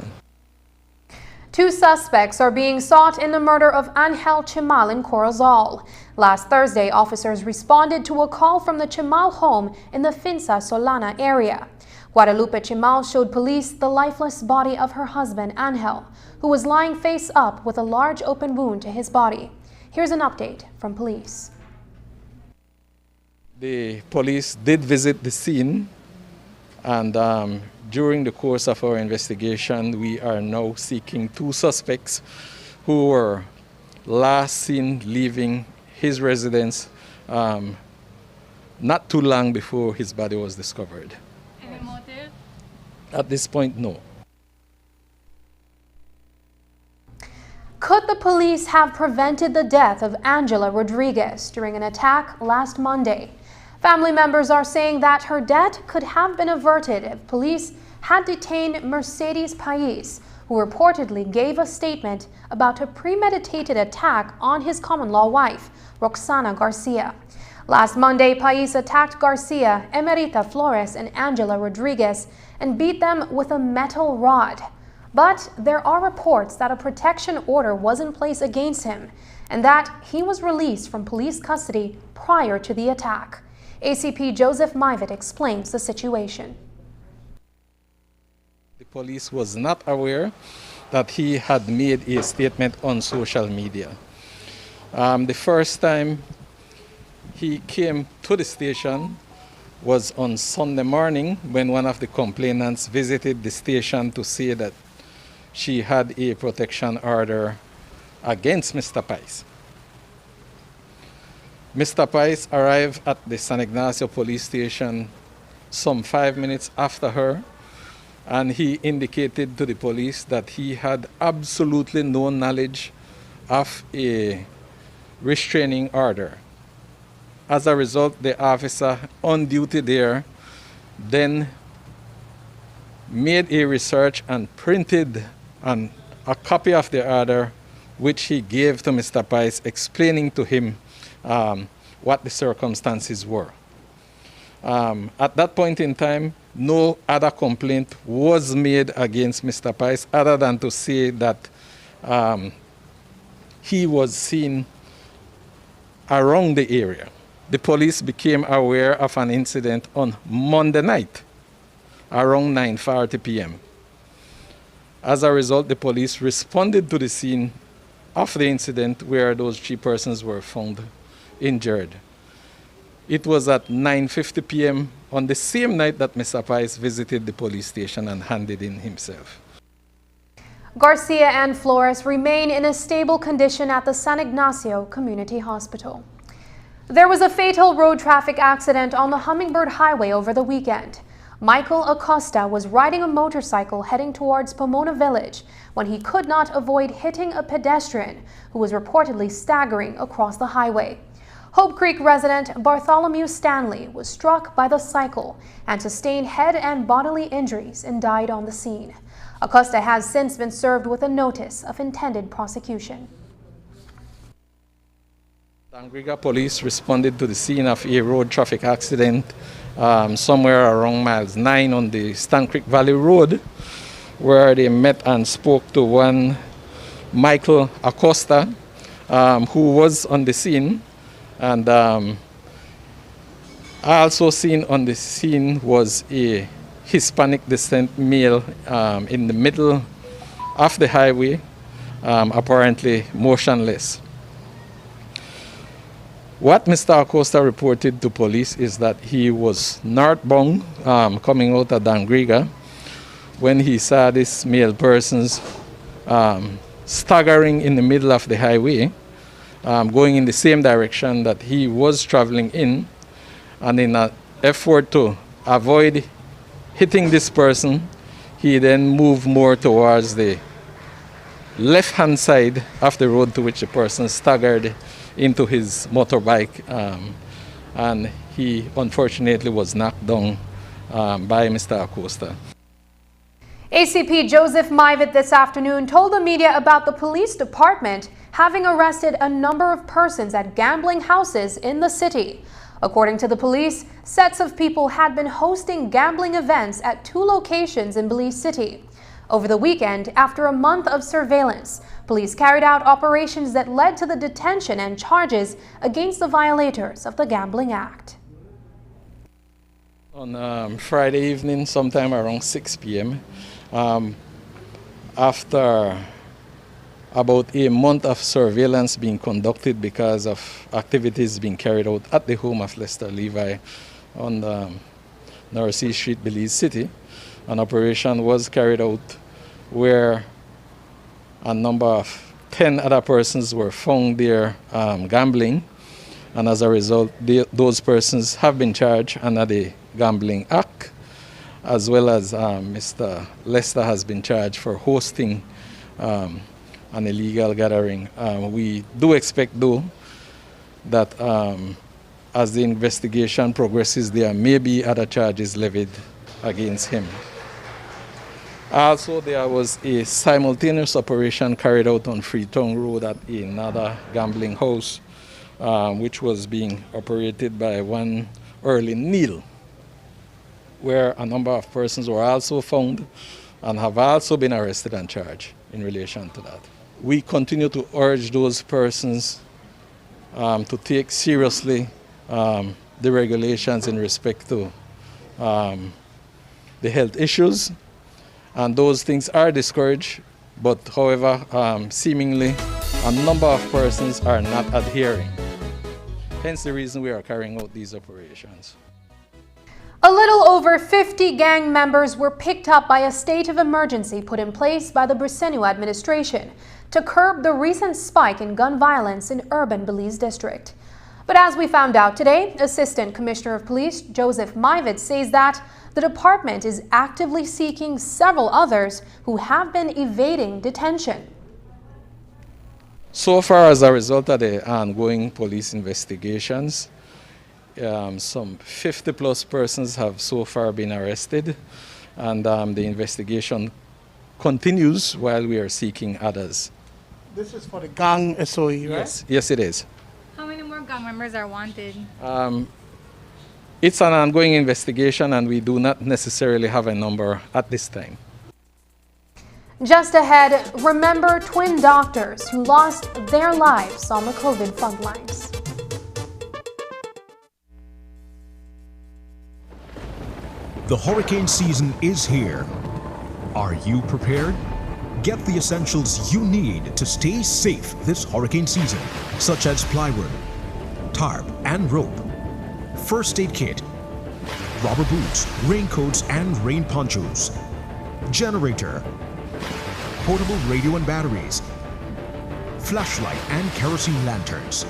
2 suspects are being sought in the murder of Angel Chimal in Corozal. Last Thursday, officers responded to a call from the Chimal home in the Finsa Solana area. Guadalupe Chimal showed police the lifeless body of her husband, Angel, who was lying face up with a large open wound to his body. Here's an update from police. The police did visit the scene and during the course of our investigation, we are now seeking 2 suspects who were last seen leaving his residence not too long before his body was discovered. Any motive? At this point, no. Could the police have prevented the death of Angela Rodriguez during an attack last Monday? Family members are saying that her death could have been averted if police had detained Mercedes Pais, who reportedly gave a statement about a premeditated attack on his common-law wife, Roxana Garcia. Last Monday, Pais attacked Garcia, Emerita Flores, and Angela Rodriguez and beat them with a metal rod. But there are reports that a protection order was in place against him and that he was released from police custody prior to the attack. ACP Joseph Mivett explains the situation. The police was not aware that he had made a statement on social media. The first time he came to the station was on Sunday morning when one of the complainants visited the station to say that she had a protection order against Mr. Pice. Mr. Pice arrived at the San Ignacio police station some 5 minutes after her, and he indicated to the police that he had absolutely no knowledge of a restraining order. As a result, the officer on duty there then made a research and printed a copy of the order, which he gave to Mr. Pice, explaining to him what the circumstances were. At that point in time, no other complaint was made against Mr. Pice other than to say that he was seen around the area. The police became aware of an incident on Monday night around 9:40 p.m. As a result, the police responded to the scene of the incident where those 3 persons were found injured. It was at 9:50 p.m. on the same night that Mr. Pice visited the police station and handed in himself. Garcia and Flores remain in a stable condition at the San Ignacio Community Hospital. There was a fatal road traffic accident on the Hummingbird Highway over the weekend. Michael Acosta was riding a motorcycle heading towards Pomona Village when he could not avoid hitting a pedestrian who was reportedly staggering across the highway. Hope Creek resident Bartholomew Stanley was struck by the cycle and sustained head and bodily injuries and died on the scene. Acosta has since been served with a notice of intended prosecution. Dangriga police responded to the scene of a road traffic accident somewhere around miles 9 on the Stan Creek Valley Road, where they met and spoke to one Michael Acosta, who was on the scene. And also seen on the scene was a Hispanic descent male in the middle of the highway, apparently motionless. What Mr. Acosta reported to police is that he was northbound coming out of Dangriga when he saw this male persons staggering in the middle of the highway, going in the same direction that he was traveling in, and in an effort to avoid hitting this person, he then moved more towards the left-hand side of the road, to which the person staggered into his motorbike, and he unfortunately was knocked down by Mr. Acosta. ACP Joseph Mivett this afternoon told the media about the police department having arrested a number of persons at gambling houses in the city. According to the police, sets of people had been hosting gambling events at 2 locations in Belize City. Over the weekend, after a month of surveillance, police carried out operations that led to the detention and charges against the violators of the Gambling Act. On Friday evening, sometime around 6 p.m., after about a month of surveillance being conducted because of activities being carried out at the home of Lester Levi on North Sea Street, Belize City, an operation was carried out where a number of 10 other persons were found there gambling, and as a result, those persons have been charged under the Gambling Act, as well as Mr. Lester has been charged for hosting an illegal gathering. We do expect, though, that as the investigation progresses, there may be other charges levied against him. Also, there was a simultaneous operation carried out on Freetown Road at another gambling house, which was being operated by one Early Neal, where a number of persons were also found and have also been arrested and charged in relation to that. We continue to urge those persons to take seriously the regulations in respect to the health issues, and those things are discouraged, but however, seemingly a number of persons are not adhering. Hence the reason we are carrying out these operations. A little over 50 gang members were picked up by a state of emergency put in place by the Briceño administration to curb the recent spike in gun violence in urban Belize district. But as we found out today, Assistant Commissioner of Police Joseph Mivett says that the department is actively seeking several others who have been evading detention. So far, as a result of the ongoing police investigations, some 50 plus persons have so far been arrested, and the investigation continues while we are seeking others. This is for the gang SOE, right? Yes, it is. How many more gang members are wanted? It's an ongoing investigation, and we do not necessarily have a number at this time. Just ahead, remember twin doctors who lost their lives on the COVID front lines. The hurricane season is here. Are you prepared? Get the essentials you need to stay safe this hurricane season, such as plywood, tarp and rope, first aid kit, rubber boots, raincoats and rain ponchos, generator, portable radio and batteries, flashlight and kerosene lanterns.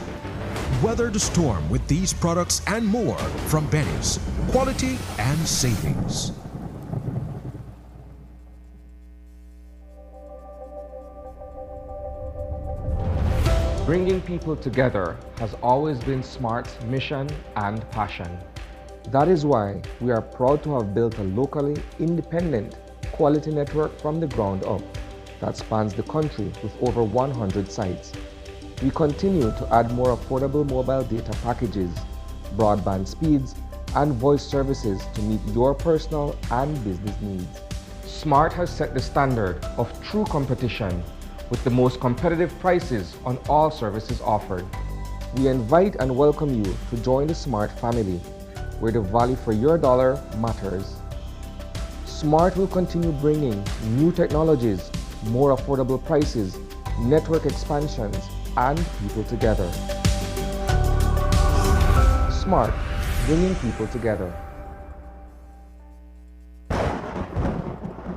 Weather the storm with these products and more from Benny's. Quality and savings. Bringing people together has always been SMART's mission and passion. That is why we are proud to have built a locally independent quality network from the ground up that spans the country with over 100 sites. We continue to add more affordable mobile data packages, broadband speeds, and voice services to meet your personal and business needs. SMART has set the standard of true competition with the most competitive prices on all services offered. We invite and welcome you to join the SMART family, where the value for your dollar matters. SMART will continue bringing new technologies, more affordable prices, network expansions, and people together. SMART, bringing people together.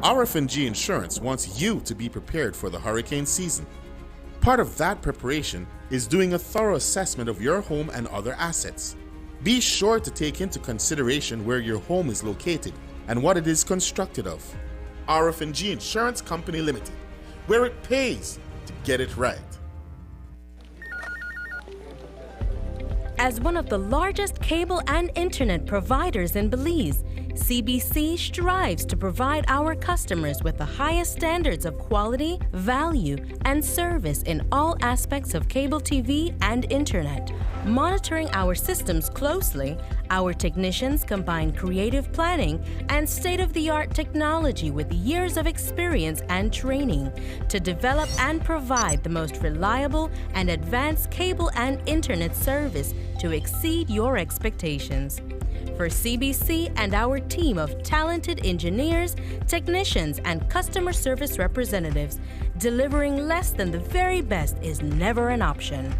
RF&G Insurance wants you to be prepared for the hurricane season. Part of that preparation is doing a thorough assessment of your home and other assets. Be sure to take into consideration where your home is located and what it is constructed of. RF&G Insurance Company Limited, where it pays to get it right. As one of the largest cable and internet providers in Belize, CBC strives to provide our customers with the highest standards of quality, value, and service in all aspects of cable TV and internet. Monitoring our systems closely, our technicians combine creative planning and state-of-the-art technology with years of experience and training to develop and provide the most reliable and advanced cable and internet service to exceed your expectations. For CBC and our team of talented engineers, technicians, and customer service representatives, delivering less than the very best is never an option.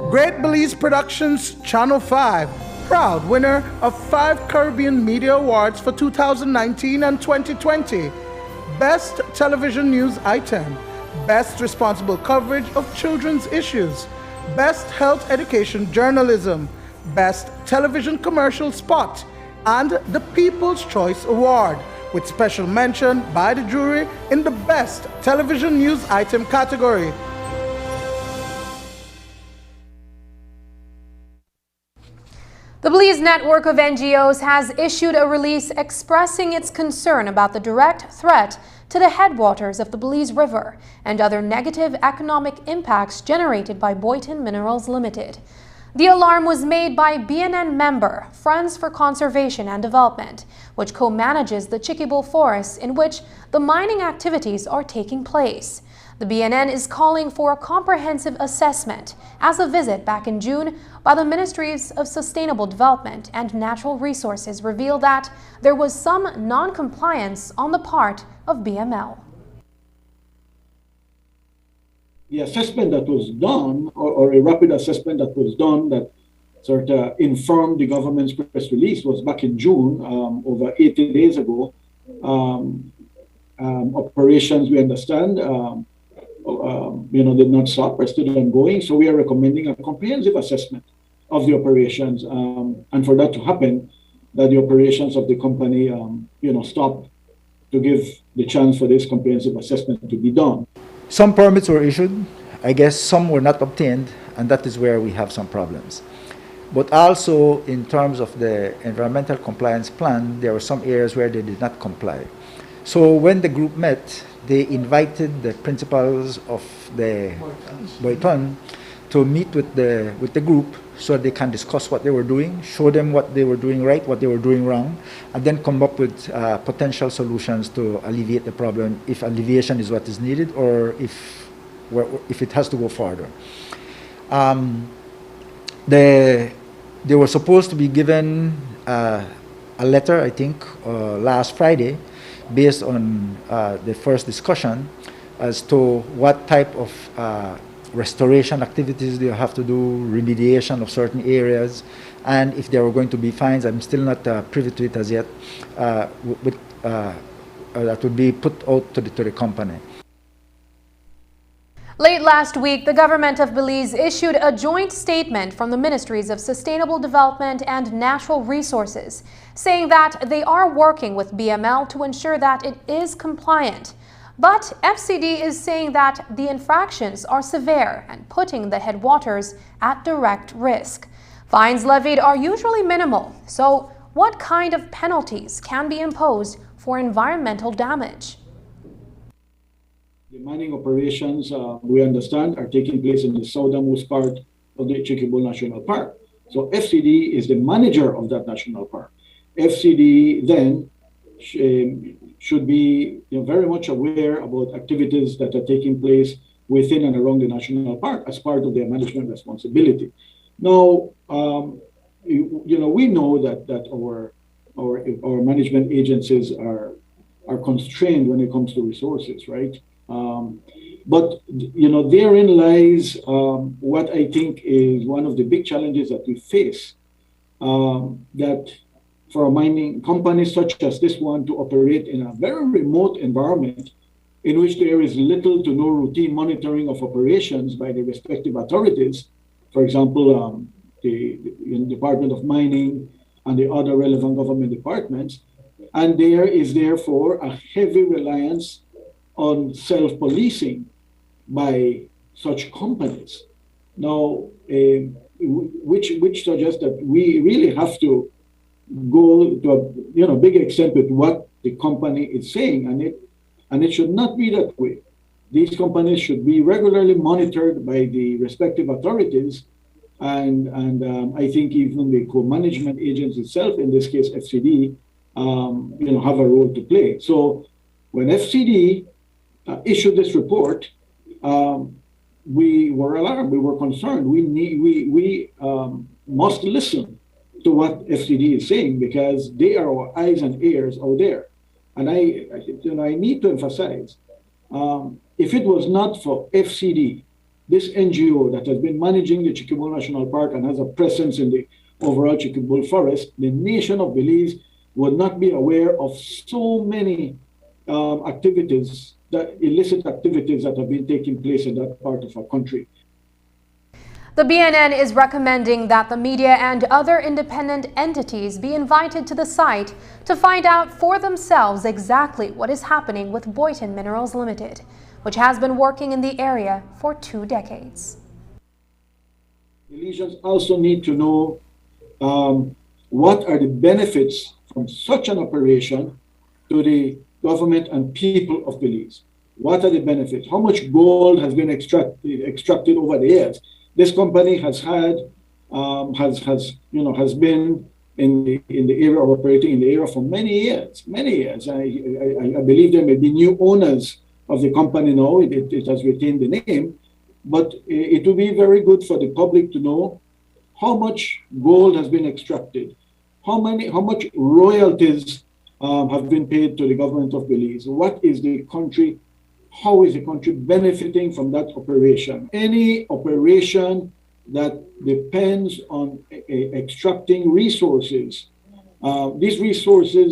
Great Belize Productions Channel 5, proud winner of 5 Caribbean Media Awards for 2019 and 2020. Best Television News Item, Best Responsible Coverage of Children's Issues, Best Health Education Journalism, Best Television Commercial Spot, and the People's Choice Award, with special mention by the jury in the Best Television News Item category. The Belize network of NGOs has issued a release expressing its concern about the direct threat to the headwaters of the Belize River and other negative economic impacts generated by Boyton Minerals Limited. The alarm was made by BNN member Friends for Conservation and Development, which co-manages the Chiquibul forests in which the mining activities are taking place. The BNN is calling for a comprehensive assessment as a visit back in June by the Ministries of Sustainable Development and Natural Resources revealed that there was some non-compliance on the part of BML. The assessment that was done, or a rapid assessment that was done that sort of informed the government's press release was back in June, over 80 days ago. Operations, we understand, did not stop, are still ongoing. So we are recommending a comprehensive assessment of the operations. And for that to happen, that the operations of the company, stop to give the chance for this comprehensive assessment to be done. Some permits were issued, I guess some were not obtained, and that is where we have some problems. But also in terms of the environmental compliance plan, there were some areas where they did not comply. So when the group met, they invited the principals of the Boyton to meet with the group so they can discuss what they were doing, show them what they were doing right, what they were doing wrong, and then come up with potential solutions to alleviate the problem, if alleviation is what is needed or if it has to go further. They were supposed to be given a letter, I think, last Friday, based on the first discussion as to what type of restoration activities they have to do, remediation of certain areas, and if there were going to be fines. I'm still not privy to it as yet, that would be put out to the company. Late last week, the government of Belize issued a joint statement from the Ministries of Sustainable Development and Natural Resources, saying that they are working with BML to ensure that it is compliant. But FCD is saying that the infractions are severe and putting the headwaters at direct risk. Fines levied are usually minimal, so what kind of penalties can be imposed for environmental damage? The mining operations, we understand, are taking place in the southernmost part of the Chiquibul National Park. So FCD is the manager of that national park. FCD then should be very much aware about activities that are taking place within and around the national park as part of their management responsibility. Now, we know that our management agencies are constrained when it comes to resources, right? But therein lies what I think is one of the big challenges that we face, that for a mining company such as this one to operate in a very remote environment in which there is little to no routine monitoring of operations by the respective authorities, for example, the Department of Mining and the other relevant government departments, and there is therefore a heavy reliance on self-policing by such companies. Now, which suggests that we really have to go to a big extent with what the company is saying, and it should not be that way. These companies should be regularly monitored by the respective authorities, and I think even the co-management agents itself, in this case FCD, have a role to play. So when FCD issued this report, we were alarmed, we were concerned. We must listen to what FCD is saying, because they are our eyes and ears out there. And I need to emphasize, if it was not for FCD, this NGO that has been managing the Chiquibul National Park and has a presence in the overall Chiquibul forest, the nation of Belize would not be aware of so many activities, illicit activities that have been taking place in that part of our country. The BNN is recommending that the media and other independent entities be invited to the site to find out for themselves exactly what is happening with Boyton Minerals Limited, which has been working in the area for 2 decades. Belizeans also need to know what are the benefits from such an operation to the government and people of Belize. What are the benefits? How much gold has been extracted over the years? This company has had has been in the area of operating in the area for many years. I believe there may be new owners of the company now. It has retained the name, but it will be very good for the public to know how much gold has been extracted, how much royalties have been paid to the government of Belize. What is the country? How is the country benefiting from that operation? Any operation that depends on extracting resources, these resources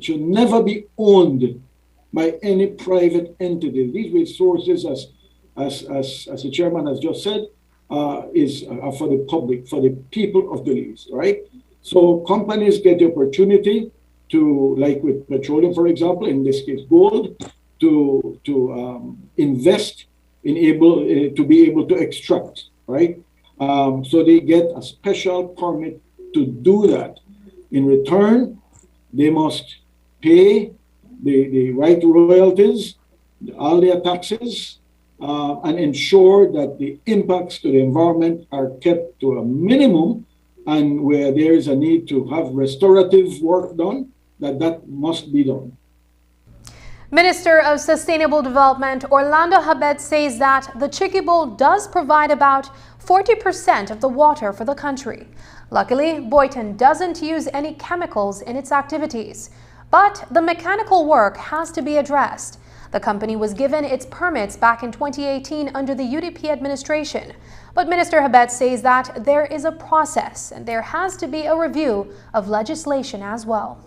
should never be owned by any private entity. These resources, as the chairman has just said, are for the public, for the people of Belize, right? So companies get the opportunity to, like with petroleum, for example, in this case gold, to invest in to be able to extract, right? So they get a special permit to do that. In return, they must pay the right royalties, all their taxes, and ensure that the impacts to the environment are kept to a minimum, and where there is a need to have restorative work done, that must be done. Minister of Sustainable Development Orlando Habet says that the Chickie Bowl does provide about 40% of the water for the country. Luckily, Boyton doesn't use any chemicals in its activities, but the mechanical work has to be addressed. The company was given its permits back in 2018 under the UDP administration, but Minister Habet says that there is a process and there has to be a review of legislation as well.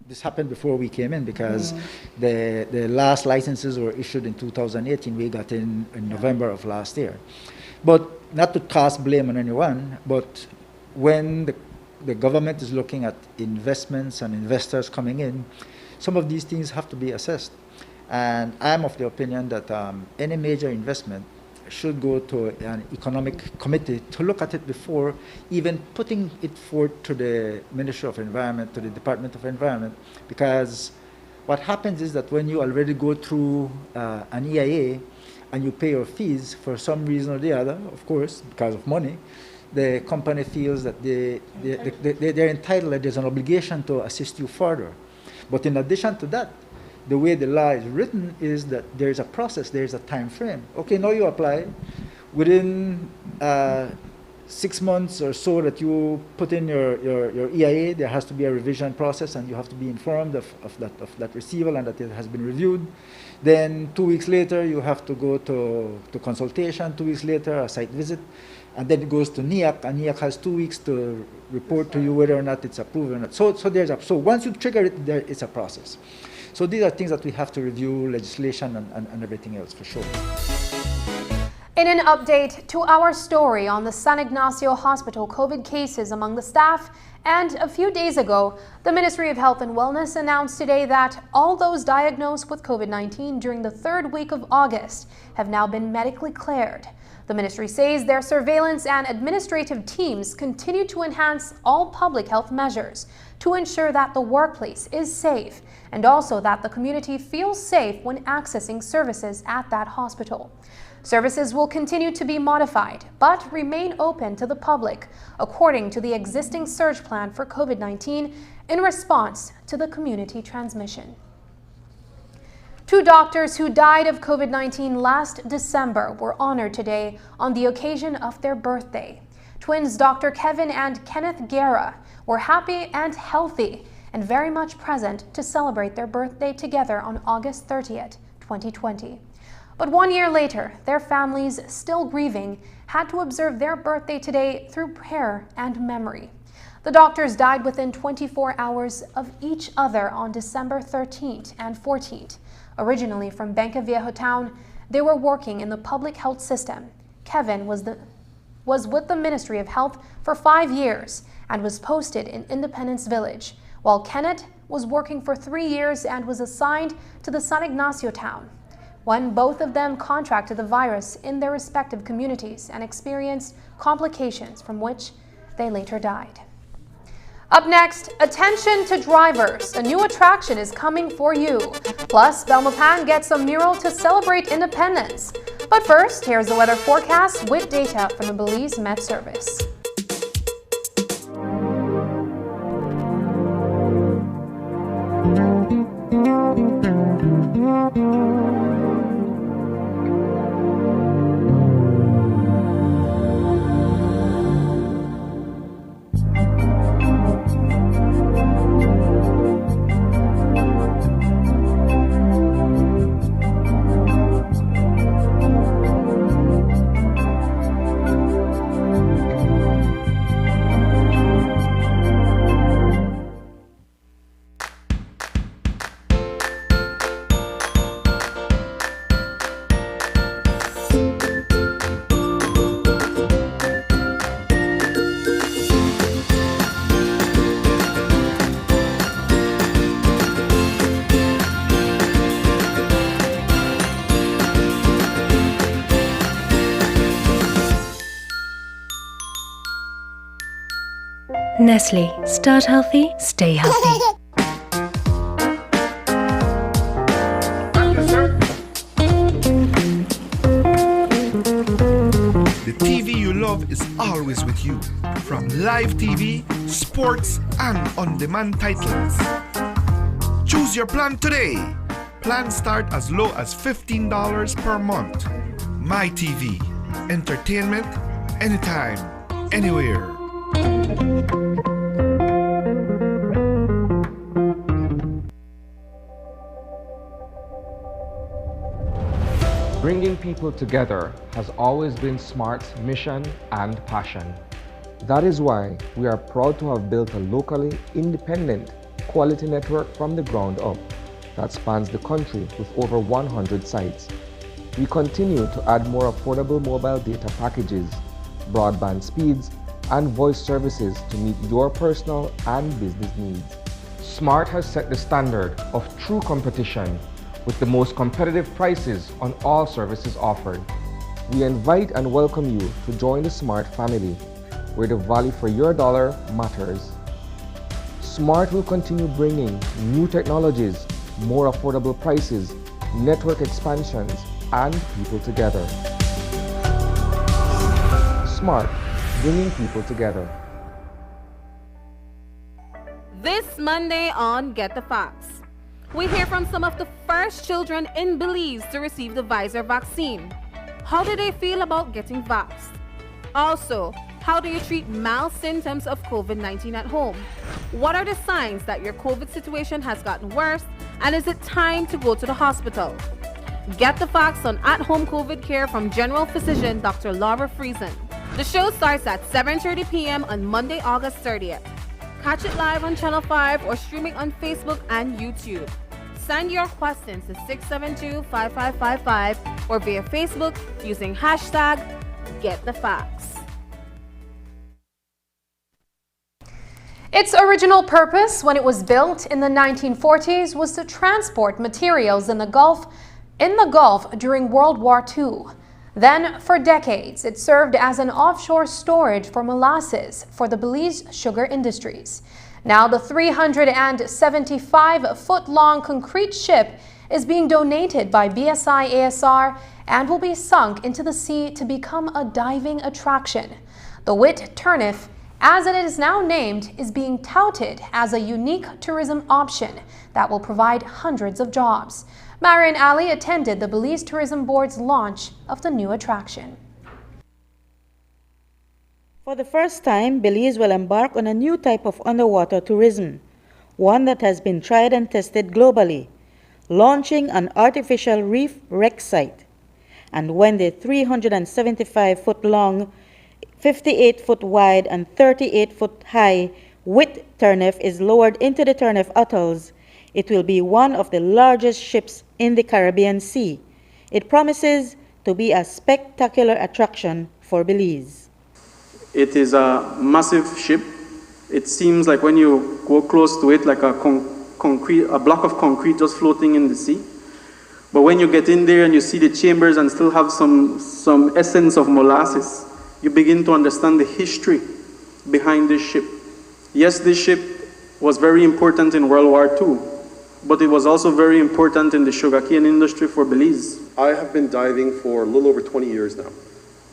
This happened before we came in because the last licenses were issued in 2018. We got in November of last year. But not to cast blame on anyone, but when the government is looking at investments and investors coming in, some of these things have to be assessed. And I'm of the opinion that any major investment should go to an economic committee to look at it before even putting it forward to the Ministry of Environment, to the Department of Environment, because what happens is that when you already go through an EIA and you pay your fees for some reason or the other, of course, because of money, the company feels that they're entitled, that there's an obligation to assist you further. But in addition to that, the way the law is written is that there's a process, there's a time frame. Okay, now you apply. Within 6 months or so that you put in your EIA, there has to be a revision process and you have to be informed of that receival and that it has been reviewed. Then 2 weeks later, you have to go to consultation. 2 weeks later, a site visit. And then it goes to NEAC, and NEAC has 2 weeks to report to you whether or not it's approved or not. So once you trigger it, it's a process. So these are things that we have to review, legislation and everything else for sure. In an update to our story on the San Ignacio Hospital COVID cases among the staff, and a few days ago, the Ministry of Health and Wellness announced today that all those diagnosed with COVID-19 during the 3rd week of August have now been medically cleared. The ministry says their surveillance and administrative teams continue to enhance all public health measures to ensure that the workplace is safe and also that the community feels safe when accessing services at that hospital. Services will continue to be modified, but remain open to the public, according to the existing surge plan for COVID-19 in response to the community transmission. 2 doctors who died of COVID-19 last December were honored today on the occasion of their birthday. Twins Dr. Kevin and Kenneth Guerra were happy and healthy and very much present to celebrate their birthday together on August 30th, 2020. But 1 year later, their families, still grieving, had to observe their birthday today through prayer and memory. The doctors died within 24 hours of each other on December 13th and 14th. Originally from Banca Viejo town, they were working in the public health system. Kevin was with the Ministry of Health for 5 years and was posted in Independence Village, while Kenneth was working for 3 years and was assigned to the San Ignacio town. When both of them contracted the virus in their respective communities and experienced complications from which they later died. Up next, attention to drivers. A new attraction is coming for you. Plus, Belmopan gets a mural to celebrate independence. But first, here's the weather forecast with data from the Belize Met Service. Nestle. Start healthy, stay healthy. The TV you love is always with you. From live TV, sports, and on-demand titles. Choose your plan today. Plans start as low as $15 per month. My TV. Entertainment anytime, anywhere. Bringing people together has always been SMART's mission and passion. That is why we are proud to have built a locally independent quality network from the ground up that spans the country with over 100 sites. We continue to add more affordable mobile data packages, broadband speeds, and voice services to meet your personal and business needs. SMART has set the standard of true competition with the most competitive prices on all services offered. We invite and welcome you to join the SMART family, where the value for your dollar matters. SMART will continue bringing new technologies, more affordable prices, network expansions, and people together. SMART, bringing people together. This Monday on Get the Facts, we hear from some of the first children in Belize to receive the Pfizer vaccine. How do they feel about getting vaxxed? Also, how do you treat mild symptoms of COVID-19 at home? What are the signs that your COVID situation has gotten worse, and is it time to go to the hospital? Get the facts on at-home COVID care from General Physician Dr. Laura Friesen. The show starts at 7:30 p.m. on Monday, August 30th. Catch it live on Channel 5 or streaming on Facebook and YouTube. Send your questions to 672-5555 or via Facebook using hashtag #GetTheFacts. Its original purpose when it was built in the 1940s was to transport materials in the Gulf during World War II. Then, for decades, it served as an offshore storage for molasses for the Belize sugar industries. Now, the 375-foot-long concrete ship is being donated by BSI ASR and will be sunk into the sea to become a diving attraction. The Wit Turnif, as it is now named, is being touted as a unique tourism option that will provide hundreds of jobs. Marian Ali attended the Belize Tourism Board's launch of the new attraction. For the first time, Belize will embark on a new type of underwater tourism, one that has been tried and tested globally, launching an artificial reef wreck site. And when the 375-foot-long, 58-foot-wide, and 38-foot-high Wit Turnif is lowered into the Turnif Atolls, it will be one of the largest ships in the Caribbean Sea. It promises to be a spectacular attraction for Belize. It is a massive ship. It seems like when you go close to it, like a block of concrete just floating in the sea. But when you get in there and you see the chambers and still have some essence of molasses, you begin to understand the history behind this ship. Yes, this ship was very important in World War II, but it was also very important in the sugarcane industry for Belize. I have been diving for a little over 20 years now.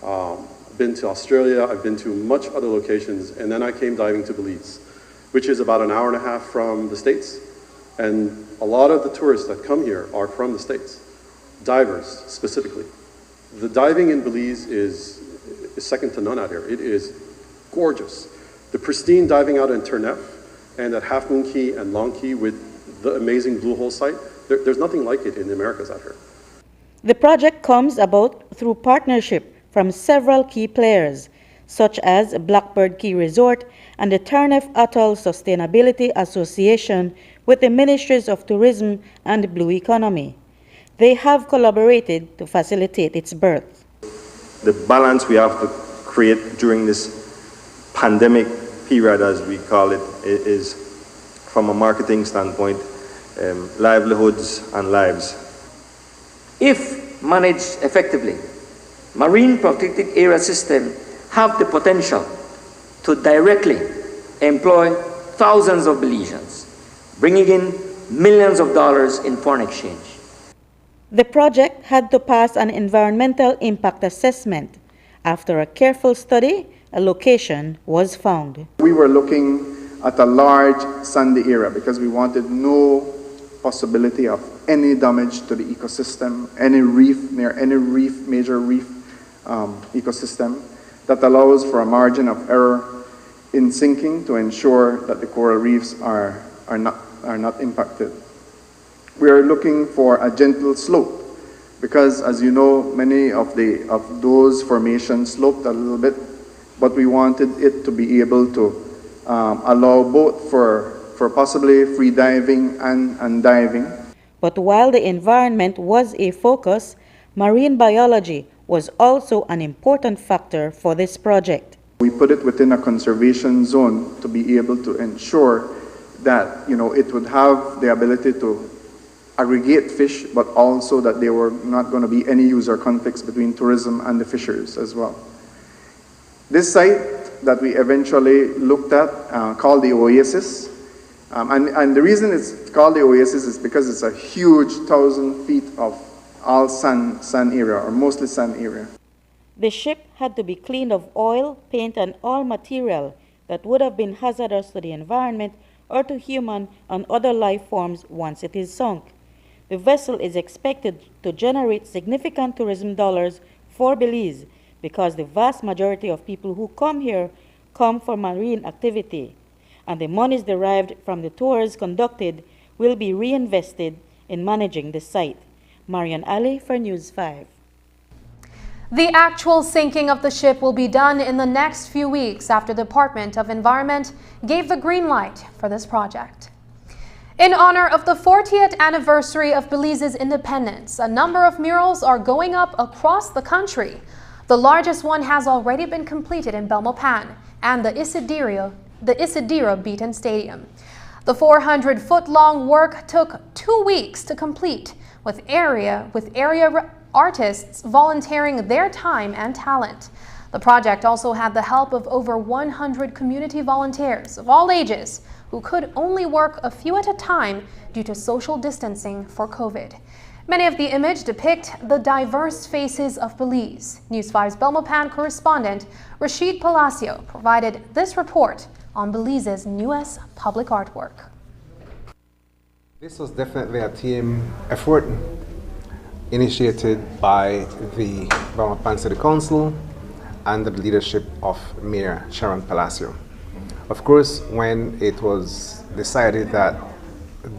I've been to Australia, I've been to much other locations, and then I came diving to Belize, which is about an hour and a half from the States. And a lot of the tourists that come here are from the States, divers specifically. The diving in Belize is second to none out here. It is gorgeous. The pristine diving out in Turnef and at Half Moon Key and Long Key with the amazing Blue Hole site, there's nothing like it in the Americas out here. The project comes about through partnership from several key players, such as Blackbird Key Resort and the Turnef Atoll Sustainability Association with the Ministries of Tourism and Blue Economy. They have collaborated to facilitate its birth. The balance we have to create during this pandemic period, as we call it, is from a marketing standpoint, livelihoods and lives. If managed effectively, Marine Protected Area System have the potential to directly employ thousands of Belizeans, bringing in millions of dollars in foreign exchange. The project had to pass an environmental impact assessment. After a careful study, a location was found. We were looking at a large sandy area because we wanted no possibility of any damage to the ecosystem, any reef, near any reef, major reef ecosystem that allows for a margin of error in sinking to ensure that the coral reefs are not impacted. We are looking for a gentle slope because, as you know, many of those formations sloped a little bit, but we wanted it to be able to allow both for possibly free diving and diving. But while the environment was a focus, marine biology was also an important factor for this project. We put it within a conservation zone to be able to ensure that it would have the ability to aggregate fish, but also that there were not going to be any user conflicts between tourism and the fishers as well. This site that we eventually looked at, called the Oasis, and the reason it's called the Oasis is because it's a huge 1,000 feet of all sand area, or mostly sand area. The ship had to be cleaned of oil, paint, and all material that would have been hazardous to the environment or to human and other life forms once it is sunk. The vessel is expected to generate significant tourism dollars for Belize because the vast majority of people who come here come for marine activity, and the monies derived from the tours conducted will be reinvested in managing the site. Marian Ali for News 5. The actual sinking of the ship will be done in the next few weeks after the Department of Environment gave the green light for this project. In honor of the 40th anniversary of Belize's independence, a number of murals are going up across the country. The largest one has already been completed in Belmopan and the Isidira Beaton Stadium. The 400-foot-long work took 2 weeks to complete, with area artists volunteering their time and talent. The project also had the help of over 100 community volunteers of all ages who could only work a few at a time due to social distancing for COVID. Many of the images depict the diverse faces of Belize. News 5's Belmopan correspondent Rashid Palacio provided this report on Belize's newest public artwork. This was definitely a team effort initiated by the Belmopan City Council and the leadership of Mayor Sharon Palacio. Of course, when it was decided that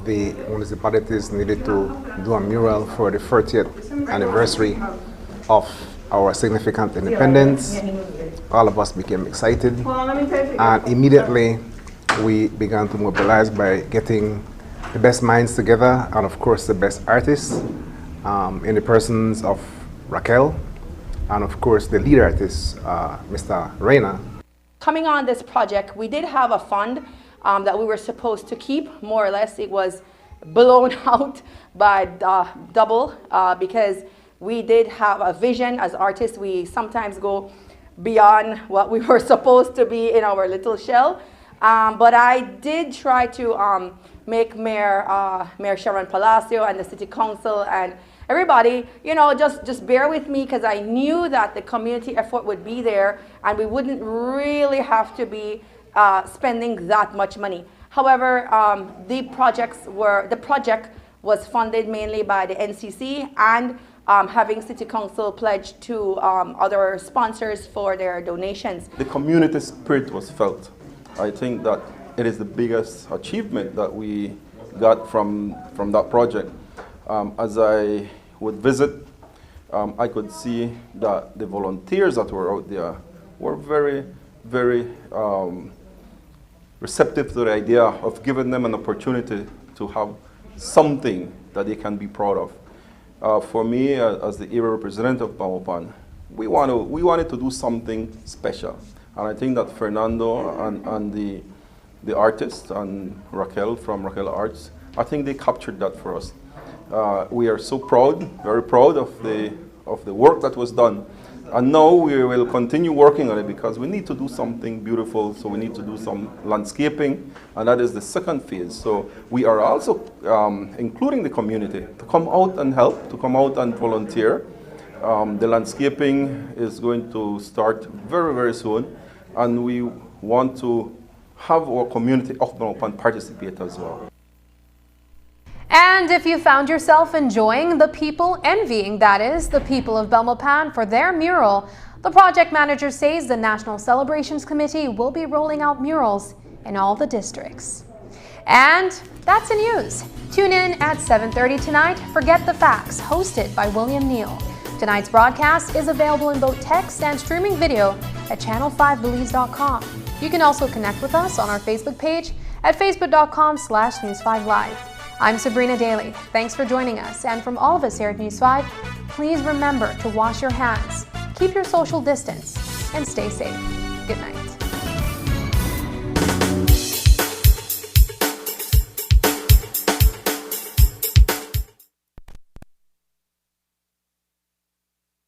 the municipalities needed to do a mural for the 40th anniversary of our significant independence, all of us became excited, and immediately we began to mobilize by getting the best minds together and of course the best artists in the persons of Raquel and of course the lead artist, Mr. Reina. Coming on this project, we did have a fund that we were supposed to keep, more or less. It was blown out by double because we did have a vision. As artists, we sometimes go beyond what we were supposed to be in our little shell. But I did try to make Mayor Sharon Palacio and the City Council and everybody, just bear with me, because I knew that the community effort would be there and we wouldn't really have to be spending that much money. However, the project was funded mainly by the NCC and having City Council pledge to other sponsors for their donations. The community spirit was felt. I think that it is the biggest achievement that we got from that project. As I would visit, I could see that the volunteers that were out there were very, very receptive to the idea of giving them an opportunity to have something that they can be proud of. For me, as the area representative of Belmopan, we wanted to do something special. And I think that Fernando and the artist and Raquel from Raquel Arts, I think they captured that for us. We are so proud, very proud of the work that was done. And now we will continue working on it because we need to do something beautiful, so we need to do some landscaping, and that is the second phase. So we are also including the community to come out and help, to come out and volunteer. The landscaping is going to start very, very soon, and we want to have our community of Belmopan participate as well. And if you found yourself enjoying the people, envying, that is, the people of Belmopan for their mural, the project manager says the National Celebrations Committee will be rolling out murals in all the districts. And that's the news. Tune in at 7:30 tonight for Get the Facts, hosted by William Neal. Tonight's broadcast is available in both text and streaming video at channel5belize.com. You can also connect with us on our Facebook page at facebook.com/News5Live. I'm Sabrina Daly. Thanks for joining us. And from all of us here at News 5, please remember to wash your hands, keep your social distance, and stay safe. Good night.